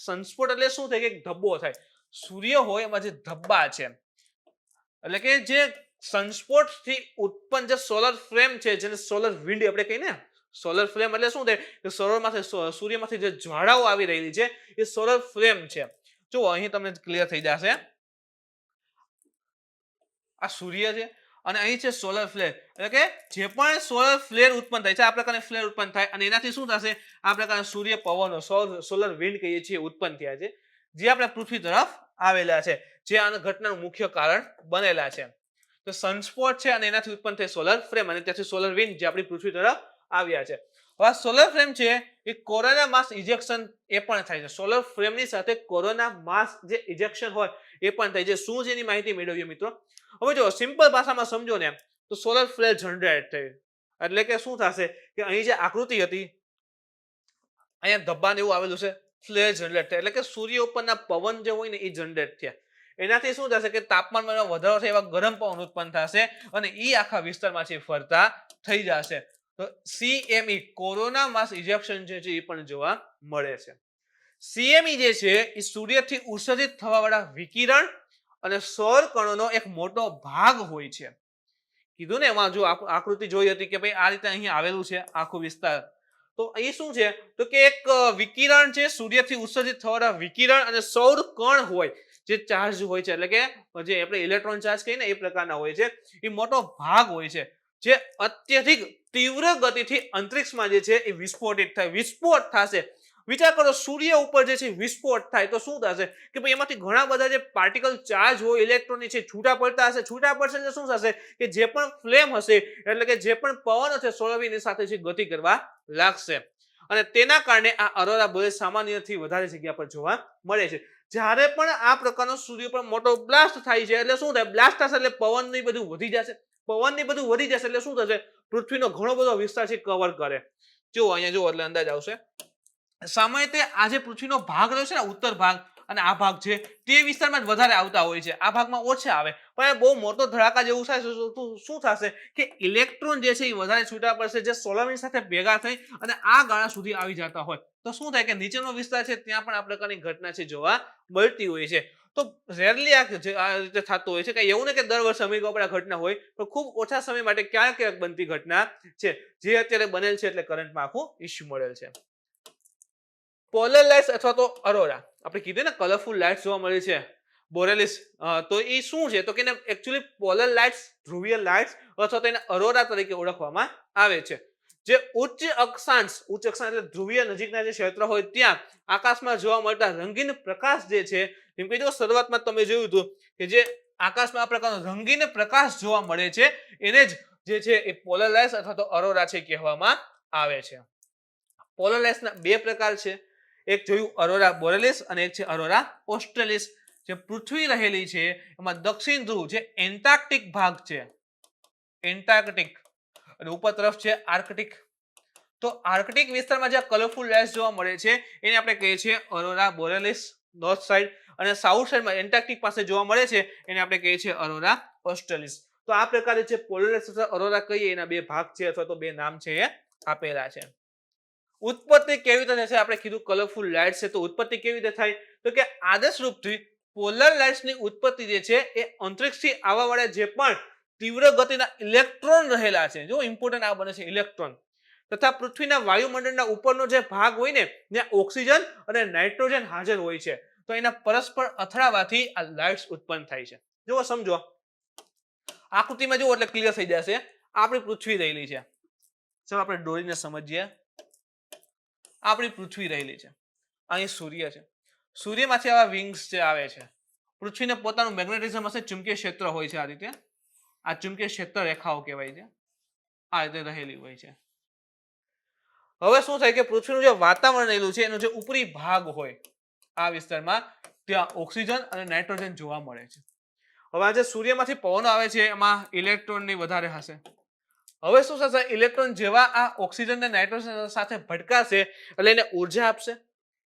એટલે શું થાય કે એક ધબ્બો થાય. સૂર્ય હોય એમાં જે ધબ્બા છે એટલે કે જે સનસ્પોટ થી ઉત્પન્ન જે સોલર ફ્લેમ છે, જેને સોલર વિન્ડ આપણે કહીએ ને, સોલર ફ્લેમ એટલે શું થાય કે સૂર્યમાંથી જે જ્વાળાઓ આવી રહેલી છે એ સોલર ફ્લેમ છે. જો અહીં તમને ક્લિયર થઈ જશે, આ સૂર્ય છે અને અહીં છે સોલર ફ્લેર. એટલે કે જે પણ સોલર ફ્લેર ઉત્પન્ન થાય છે, આ પ્રકારની ફ્લેર ઉત્પન્ન થાય અને એનાથી શું થશે, આ પ્રકારના સૂર્ય પવનો સોલર વિન્ડ કહીએ છીએ ઉત્પન્ન થયા છે, જે આપણે પૃથ્વી તરફ આવેલા છે, જે આ ઘટનાનું મુખ્ય કારણ બનેલા છે. તો તો સનસ્પોટ છે અને એનાથી ઉત્પન્ન થાય સોલર ફ્રેમ અને ત્યાંથી સોલર વિન્ડ જે આપણી પૃથ્વી તરફ આવ્યા છે. હવે સોલર ફ્રેમ છે એ કોરોના માસ ઇજેક્શન એ પણ થાય છે. સોલર ફ્રેમની સાથે કોરોના માસ જે ઇજેક્શન હોય એ પણ થાય છે. શું છે એની માહિતી મેળવીએ મિત્રો. હવે જો સિમ્પલ ભાષામાં સમજો ને તો સોલર ફ્લેર જનરેટ થાય એટલે કે શું થશે કે અહીં જે આકૃતિ હતી અહીંયા ધબ્બા ને એવું આવેલું છે ફ્લેર જનરેટ થાય એટલે કે સૂર્ય ઉપરના પવન જે હોય ને એ જનરેટ થયા એનાથી શું થશે કે તાપમાનમાં વધારો થાય એવા ગરમ પવન ઉત્પન્ન થશે અને એ આખા વિસ્તારમાંથી ફરતા થઈ જશે. તો CME કોરોના માસ ઇજેક્શન જે છે એ પણ જોવા મળે છે. CME જે છે એ સૂર્યથી ઉત્સર્જિત થવા વાળા વિકિરણ અને સૌર કણોનો એક મોટો ભાગ હોય છે. કીધું ને એમાં જો આકૃતિ જોઈ હતી કે ભાઈ આ રીતે અહીં આવેલું છે આખો વિસ્તાર. તો એ શું છે તો કે એક વિકિરણ છે સૂર્યથી ઉત્સર્જિત થવાના વિકિરણ અને સૌર કણ હોય જે ચાર્જ હોય છે એટલે કે જે આપણે ઇલેક્ટ્રોન ચાર્જ કહીએ ને એ પ્રકારના હોય છે એ મોટો ભાગ હોય છે જે અત્યધિક તીવ્ર ગતિથી અંતરિક્ષમાં જે છે એ વિસ્ફોટિત થાય વિસ્ફોટ થશે. વિચાર કરો સૂર્ય ઉપર જે છે વિસ્ફોટ થાય તો શું થશે કે ભાઈ એમાંથી ઘણા બધા જે પાર્ટિકલ ચાર્જ હોય ઇલેક્ટ્રોન છે છૂટા પડતા હશે. છૂટા પડશે એટલે શું થશે કે જે પણ ફ્લેમ હશે એટલે કે જે પણ પવન હશે સોલર વિન્ડ સાથે છે ગતિ કરવા લાગશે અને તેના કારણે આ અરોરા બોરેસ સામાન્યથી વધારે જગ્યા પર જોવા મળે છે. જ્યારે પણ આ પ્રકારનો સૂર્ય પર મોટો બ્લાસ્ટ થાય છે એટલે શું થાય બ્લાસ્ટ થશે એટલે પવનની બધું વધી જશે. પવનની બધું વધી જશે એટલે શું થશે પૃથ્વીનો ઘણો બધો વિસ્તાર છે કવર કરે. જો અહીંયા જો એટલે અંદાજ આવશે. સામાન્ય આ જે પૃથ્વીનો ભાગ રહ્યો છે ને ઉત્તર ભાગ અને આ ભાગ છે તે વિસ્તારમાં જ વધારે આવતા હોય છે. આ ભાગમાં ઓછા આવે પણ બહુ મોટો ધડાકા જેવું થાય શું થશે કે ઇલેક્ટ્રોન જે છે એ વધારે છૂટા પડશે જે સોલર વિન્ડ સાથે ભેગા થઈ અને આ ગાળા સુધી આવી જતા હોય તો શું થાય કે નીચેનો વિસ્તાર છે ત્યાં પણ આ પ્રકારની ઘટના છે જોવા મળતી હોય છે. તો રેરલી આ રીતે થતું હોય છે કે એવું ને કે દર વર્ષે અમેરિકા પર આ ઘટના હોય પણ ખૂબ ઓછા સમય માટે ક્યાંક ક્યાંક બનતી ઘટના છે જે અત્યારે બનેલ છે એટલે કરંટમાં આખું ઇસ્યુ મળેલ છે. પોલર લાઇટ્સ અથવા તો અરોરા આપણે કીધું ને કલરફુલ લાઇટ્સ જોવા મળે છે બોરેલિસ તો એ શું છે તો કે એકચ્યુઅલી પોલર લાઇટ્સ ધ્રુવીય લાઇટ્સ અથવા તો એને અરોરા તરીકે ઓળખવામાં આવે છે. જે ઉચ્ચ અક્ષાંશ એટલે ધ્રુવીય નજીકના જે ક્ષેત્ર હોય ત્યાં આકાશમાં જોવા મળતા રંગીન પ્રકાશ જે છે જેમ કે જો શરૂઆતમાં તમે જોયું હતું કે જે આકાશમાં આ પ્રકારનો રંગીન પ્રકાશ જોવા મળે છે એને જ જે છે એ પોલર લાઇટ્સ અથવા તો અરોરા છે કહેવામાં આવે છે. પોલર લાઇટ્સના બે પ્રકાર છે. એક જોયું અરોરા બોરેલિસ અને એક છે અરોરા ઓસ્ટ્રેલિસ. જે પૃથ્વી રહેલી છે એમાં દક્ષિણ ધ્રુવ જે એન્ટાર્કટિક ભાગ છે એન્ટાર્કટિક અને ઉપર તરફ છે આર્કટિક. તો આર્કટિક વિસ્તારમાં જે કલરફુલ લાઇટ્સ જોવા મળે છે એને આપણે કહીએ છીએ અરોરા બોરેલિસ નોર્થ સાઇડ અને સાઉથ સાઇડમાં એન્ટાર્કટિક પાસે જોવા મળે છે એને આપણે કહીએ છીએ અરોરા ઓસ્ટ્રેલિસ. તો આ પ્રકારે જે પોલર લાઇટ્સ અથવા અરોરા કહીએ એના બે ભાગ છે અથવા તો બે નામ છે એ આપેલા છે. ઉત્પત્તિ કેવી રીતે થશે આપણે કીધું કલરફુલ લાઇટ છે તો ઉત્પત્તિ કેવી રીતે થાય તો કે આદર્શ રૂપથી પોલર લાઇટ્સની ઉત્પત્તિ જે છે એ અંતરિક્ષથી આવવા વાળા જે પણ તીવ્ર ગતિના ઇલેક્ટ્રોન રહેલા છે જો ઇમ્પોર્ટન્ટ આ બને છે ઇલેક્ટ્રોન તથા પૃથ્વીના વાયુમંડળના ઉપરનો જે ભાગ હોય ને ત્યાં ઓક્સિજન અને નાઇટ્રોજન હાજર હોય છે તો એના પરસ્પર અથડાવાથી આ લાઇટ્સ ઉત્પન્ન થાય છે. જો સમજો આકૃતિમાં જુઓ એટલે ક્લિયર થઈ જશે. આપણી પૃથ્વી રહેલી છે ચાલો આપણે દોરીને સમજીએ. આપણી પૃથ્વી રહેલી છે અહીં સૂર્ય છે સૂર્યમાંથી આવા વિંગ્સ જે આવે છે પૃથ્વીને પોતાનું મેગ્નેટિઝમ હશે ચુંબકીય ક્ષેત્ર હોય છે આ રીતે આ ચુંબકીય ક્ષેત્ર રેખાઓ કહેવાય છે આ રીતે રહેલી હોય છે. હવે શું થાય કે પૃથ્વીનું જે વાતાવરણ રહેલું છે એનો જે ઉપરી ભાગ હોય આ વિસ્તારમાં ત્યાં ઓક્સિજન અને નાઇટ્રોજન જોવા મળે છે. હવે આ જે સૂર્યમાંથી પવન આવે છે એમાં ઇલેક્ટ્રોનની વધારે હશે. હવે શું થશે ઇલેક્ટ્રોન જેવા આ ઓક્સિજન અને નાઇટ્રોજન સાથે ભટકાશે એટલે એને ઉર્જા આપશે.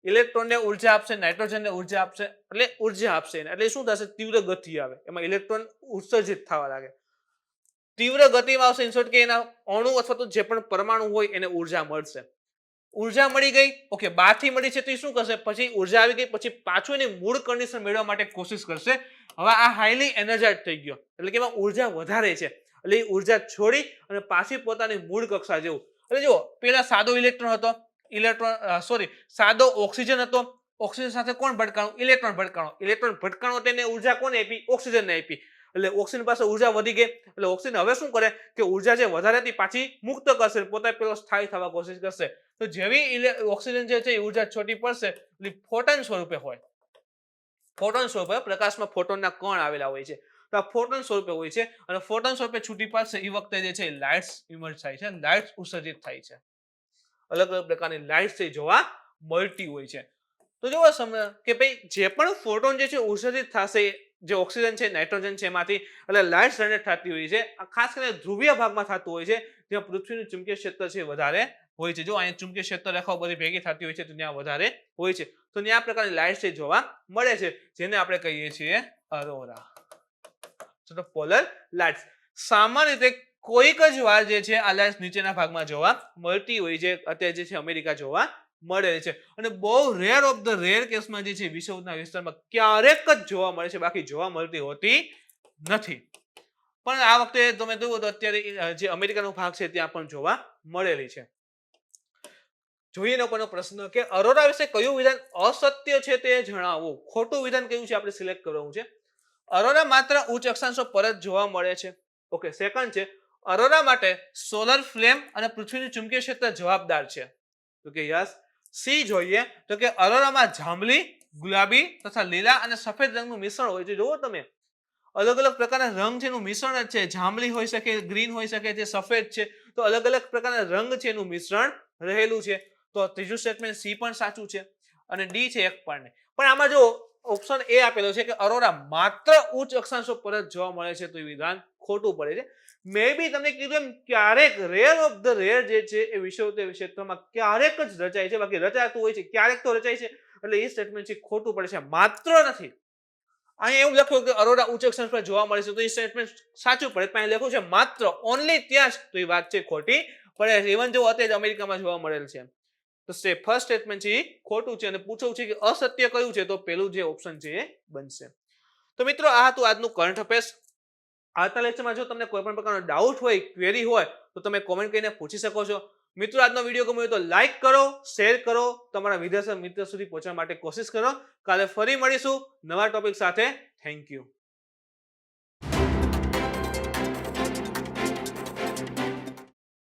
ઇલેક્ટ્રોનને ઉર્જા આપશે નાઇટ્રોજનને ઉર્જા આપશે એટલે ઉર્જા આપશે એટલે શું થશે તીવ્ર ગતિ આવે એમાં ઇલેક્ટ્રોન ઉત્સર્જિત થવા લાગે. તીવ્ર ગતિમાં આવશે ઇન્સર્ટ કે એના અણુ અથવા તો જે પણ પરમાણુ હોય એને ઉર્જા મળશે. ઉર્જા મળી ગઈ ઓકે બહારથી મળી છે તો શું કરશે પછી ઉર્જા આવી ગઈ પછી પાછું એની મૂળ કન્ડિશન મેળવવા માટે કોશિશ કરશે. હવે આ હાઈલી એનર્જાઇઝ થઈ ગયો એટલે કે એમાં ઉર્જા વધારે છે એટલે એ ઉર્જા છોડી અને પાછી પોતાની મૂળ કક્ષા જેવું એટલે જો પેલા સાદો ઇલેક્ટ્રોન સાદો ઓક્સિજન હતો ઓક્સિજન સાથે કોણ ભટકાણું ઇલેક્ટ્રોન ભટકાણો તેને ઉર્જા કોને આપી ઓક્સિજનને આપી એટલે ઓક્સિજન પાસે ઉર્જા વધી ગઈ એટલે ઓક્સિજન હવે શું કરે કે ઉર્જા જે વધારે હતી પાછી મુક્ત કરશે પોતે પેલો સ્થાયી થવા કોશિશ કરશે. તો જેવી ઓક્સિજન જે છે એ ઉર્જા છોટી પડશે એટલે ફોટોન સ્વરૂપે હોય ફોટોન સ્વરૂપે પ્રકાશમાં ફોટોનના કણ આવેલા હોય છે તો આ ફોટોન સ્વરૂપે હોય છે અને ફોટોન સ્વરૂપે છૂટી પડશે એ વખતે જે છે લાઇટ્સ ઇમર્જ થાય છે, લાઇટ્સ ઉત્સર્જિત થાય છે. અલગ અલગ પ્રકારની લાઇટ્સ છે જોવા મળતી હોય છે. તો જોવો સમય કે ભાઈ જે પણ ફોટોન જે છે ઉત્સર્જિત થશે, જે ઓક્સિજન છે, નાઇટ્રોજન છે, એમાંથી એટલે લાઇટ જનરેટ થતી હોય છે. આ ખાસ કરીને ધ્રુવીય ભાગમાં થતું હોય છે, જ્યાં પૃથ્વીનું ચુંબકીય ક્ષેત્ર છે વધારે હોય છે. જો અહીંયા ચુંબકીય ક્ષેત્ર રેખાઓ બધી ભેગી થતી હોય છે તો ત્યાં વધારે હોય છે. તો ત્યાં આ પ્રકારની લાઇટ છે જોવા મળે છે, જેને આપણે કહીએ છીએ અરોરા. તો પોલર લાઇટ્સ સામાન્ય રીતે કોઈક જ વાર જે છે આ લાઇટ્સ નીચેના ભાગમાં જોવા મળતી હોય છે. અત્યારે જે છે અમેરિકા જોવા મળે છે અને બહુ રેર ઓફ ધ રેર કેસમાં જે છે વિષુવવૃત્તના વિસ્તારમાં ક્યારેક જ જોવા મળે છે, બાકી જોવા મળતી હોતી નથી. પણ આ વખતે તમે જુઓ તો અત્યારે જે અમેરિકાનો ભાગ છે ત્યાં પણ જોવા મળેલી છે. જોઈએ લોકોનો પ્રશ્ન કે અરોરા વિશે કયું વિધાન અસત્ય છે તે જણાવો. ખોટું વિધાન કયું છે આપણે સિલેક્ટ કરવાનું છે. અરોરા માત્ર ઉચ્ચ અક્ષાંશો પર જ જોવા મળે છે. ઓકે. સેકન્ડ છે અરોરા માટે સોલર ફ્લેમ અને પૃથ્વીનું ચુંબકીય ક્ષેત્ર જવાબદાર છે. તો કે યસ. સી જોઈએ તો કે અરોરામાં જાંબલી, ગુલાબી તથા લીલા અને સફેદ રંગનું મિશ્રણ હોય છે. જુઓ તમે અલગ અલગ પ્રકારના રંગ છે એનું મિશ્રણ જ છે. જાંબલી હોઈ શકે, ગ્રીન હોઈ શકે છે, સફેદ છે. તો અલગ અલગ પ્રકારના રંગ છે એનું મિશ્રણ રહેલું છે. તો ત્રીજું સ્ટેટમેન્ટ સી પણ સાચું છે અને ડી છે એક પણ નહીં. પણ આમાં જો ઓપ્શન એ આપેલો છે કે અરોરા માત્ર ઉચ્ચ અક્ષાંશો પર જ જોવા મળે છે, તો એ વિધાન ખોટું પડે છે. મે બી તમને કીધું એમ ક્યારેક રેર ઓફ ધ રેર જે છે એ વિષુવવૃત્તીય ક્ષેત્રમાં ક્યારેક જ રચાય છે, બાકી રચાતું હોય છે ક્યારેક તો રચાય છે. એટલે એ સ્ટેટમેન્ટ છે ખોટું પડે છે, માત્ર નથી. અહીંયા એવું લખ્યું કે અરોરા ઉચ્ચ અક્ષાંશ પર જોવા મળે છે, તો એ સ્ટેટમેન્ટ સાચું પડે. પણ લખ્યું છે માત્ર, ઓનલી ત્યાં જ, તો એ વાત છે ખોટી પડે છે. ઇવન જો અત્યારે અમેરિકામાં જોવા મળેલ છે. તો ફર્સ્ટ સ્ટેટમેન્ટ છે એ ખોટું છે અને પૂછવું છે કે અસત્ય કયું છે, તો પેલું જે ઓપ્શન છે એ બનશે. તો મિત્રો આ હતું આજનું કરંટ અફેર્સ. આવતા લેક્ચરમાં જો તમને કોઈ પણ પ્રકારનો ડાઉટ હોય, ક્વેરી હોય તો તમે કોમેન્ટ કરીને પૂછી શકો છો. મિત્રો આજનો વિડીયો ગમ્યો હોય તો લાઈક કરો, શેર કરો, તમારા વિદ્યાર્થી મિત્ર સુધી પહોંચવા માટે કોશિશ કરો. કાલે ફરી મળીશું નવા ટોપિક સાથે. Thank you.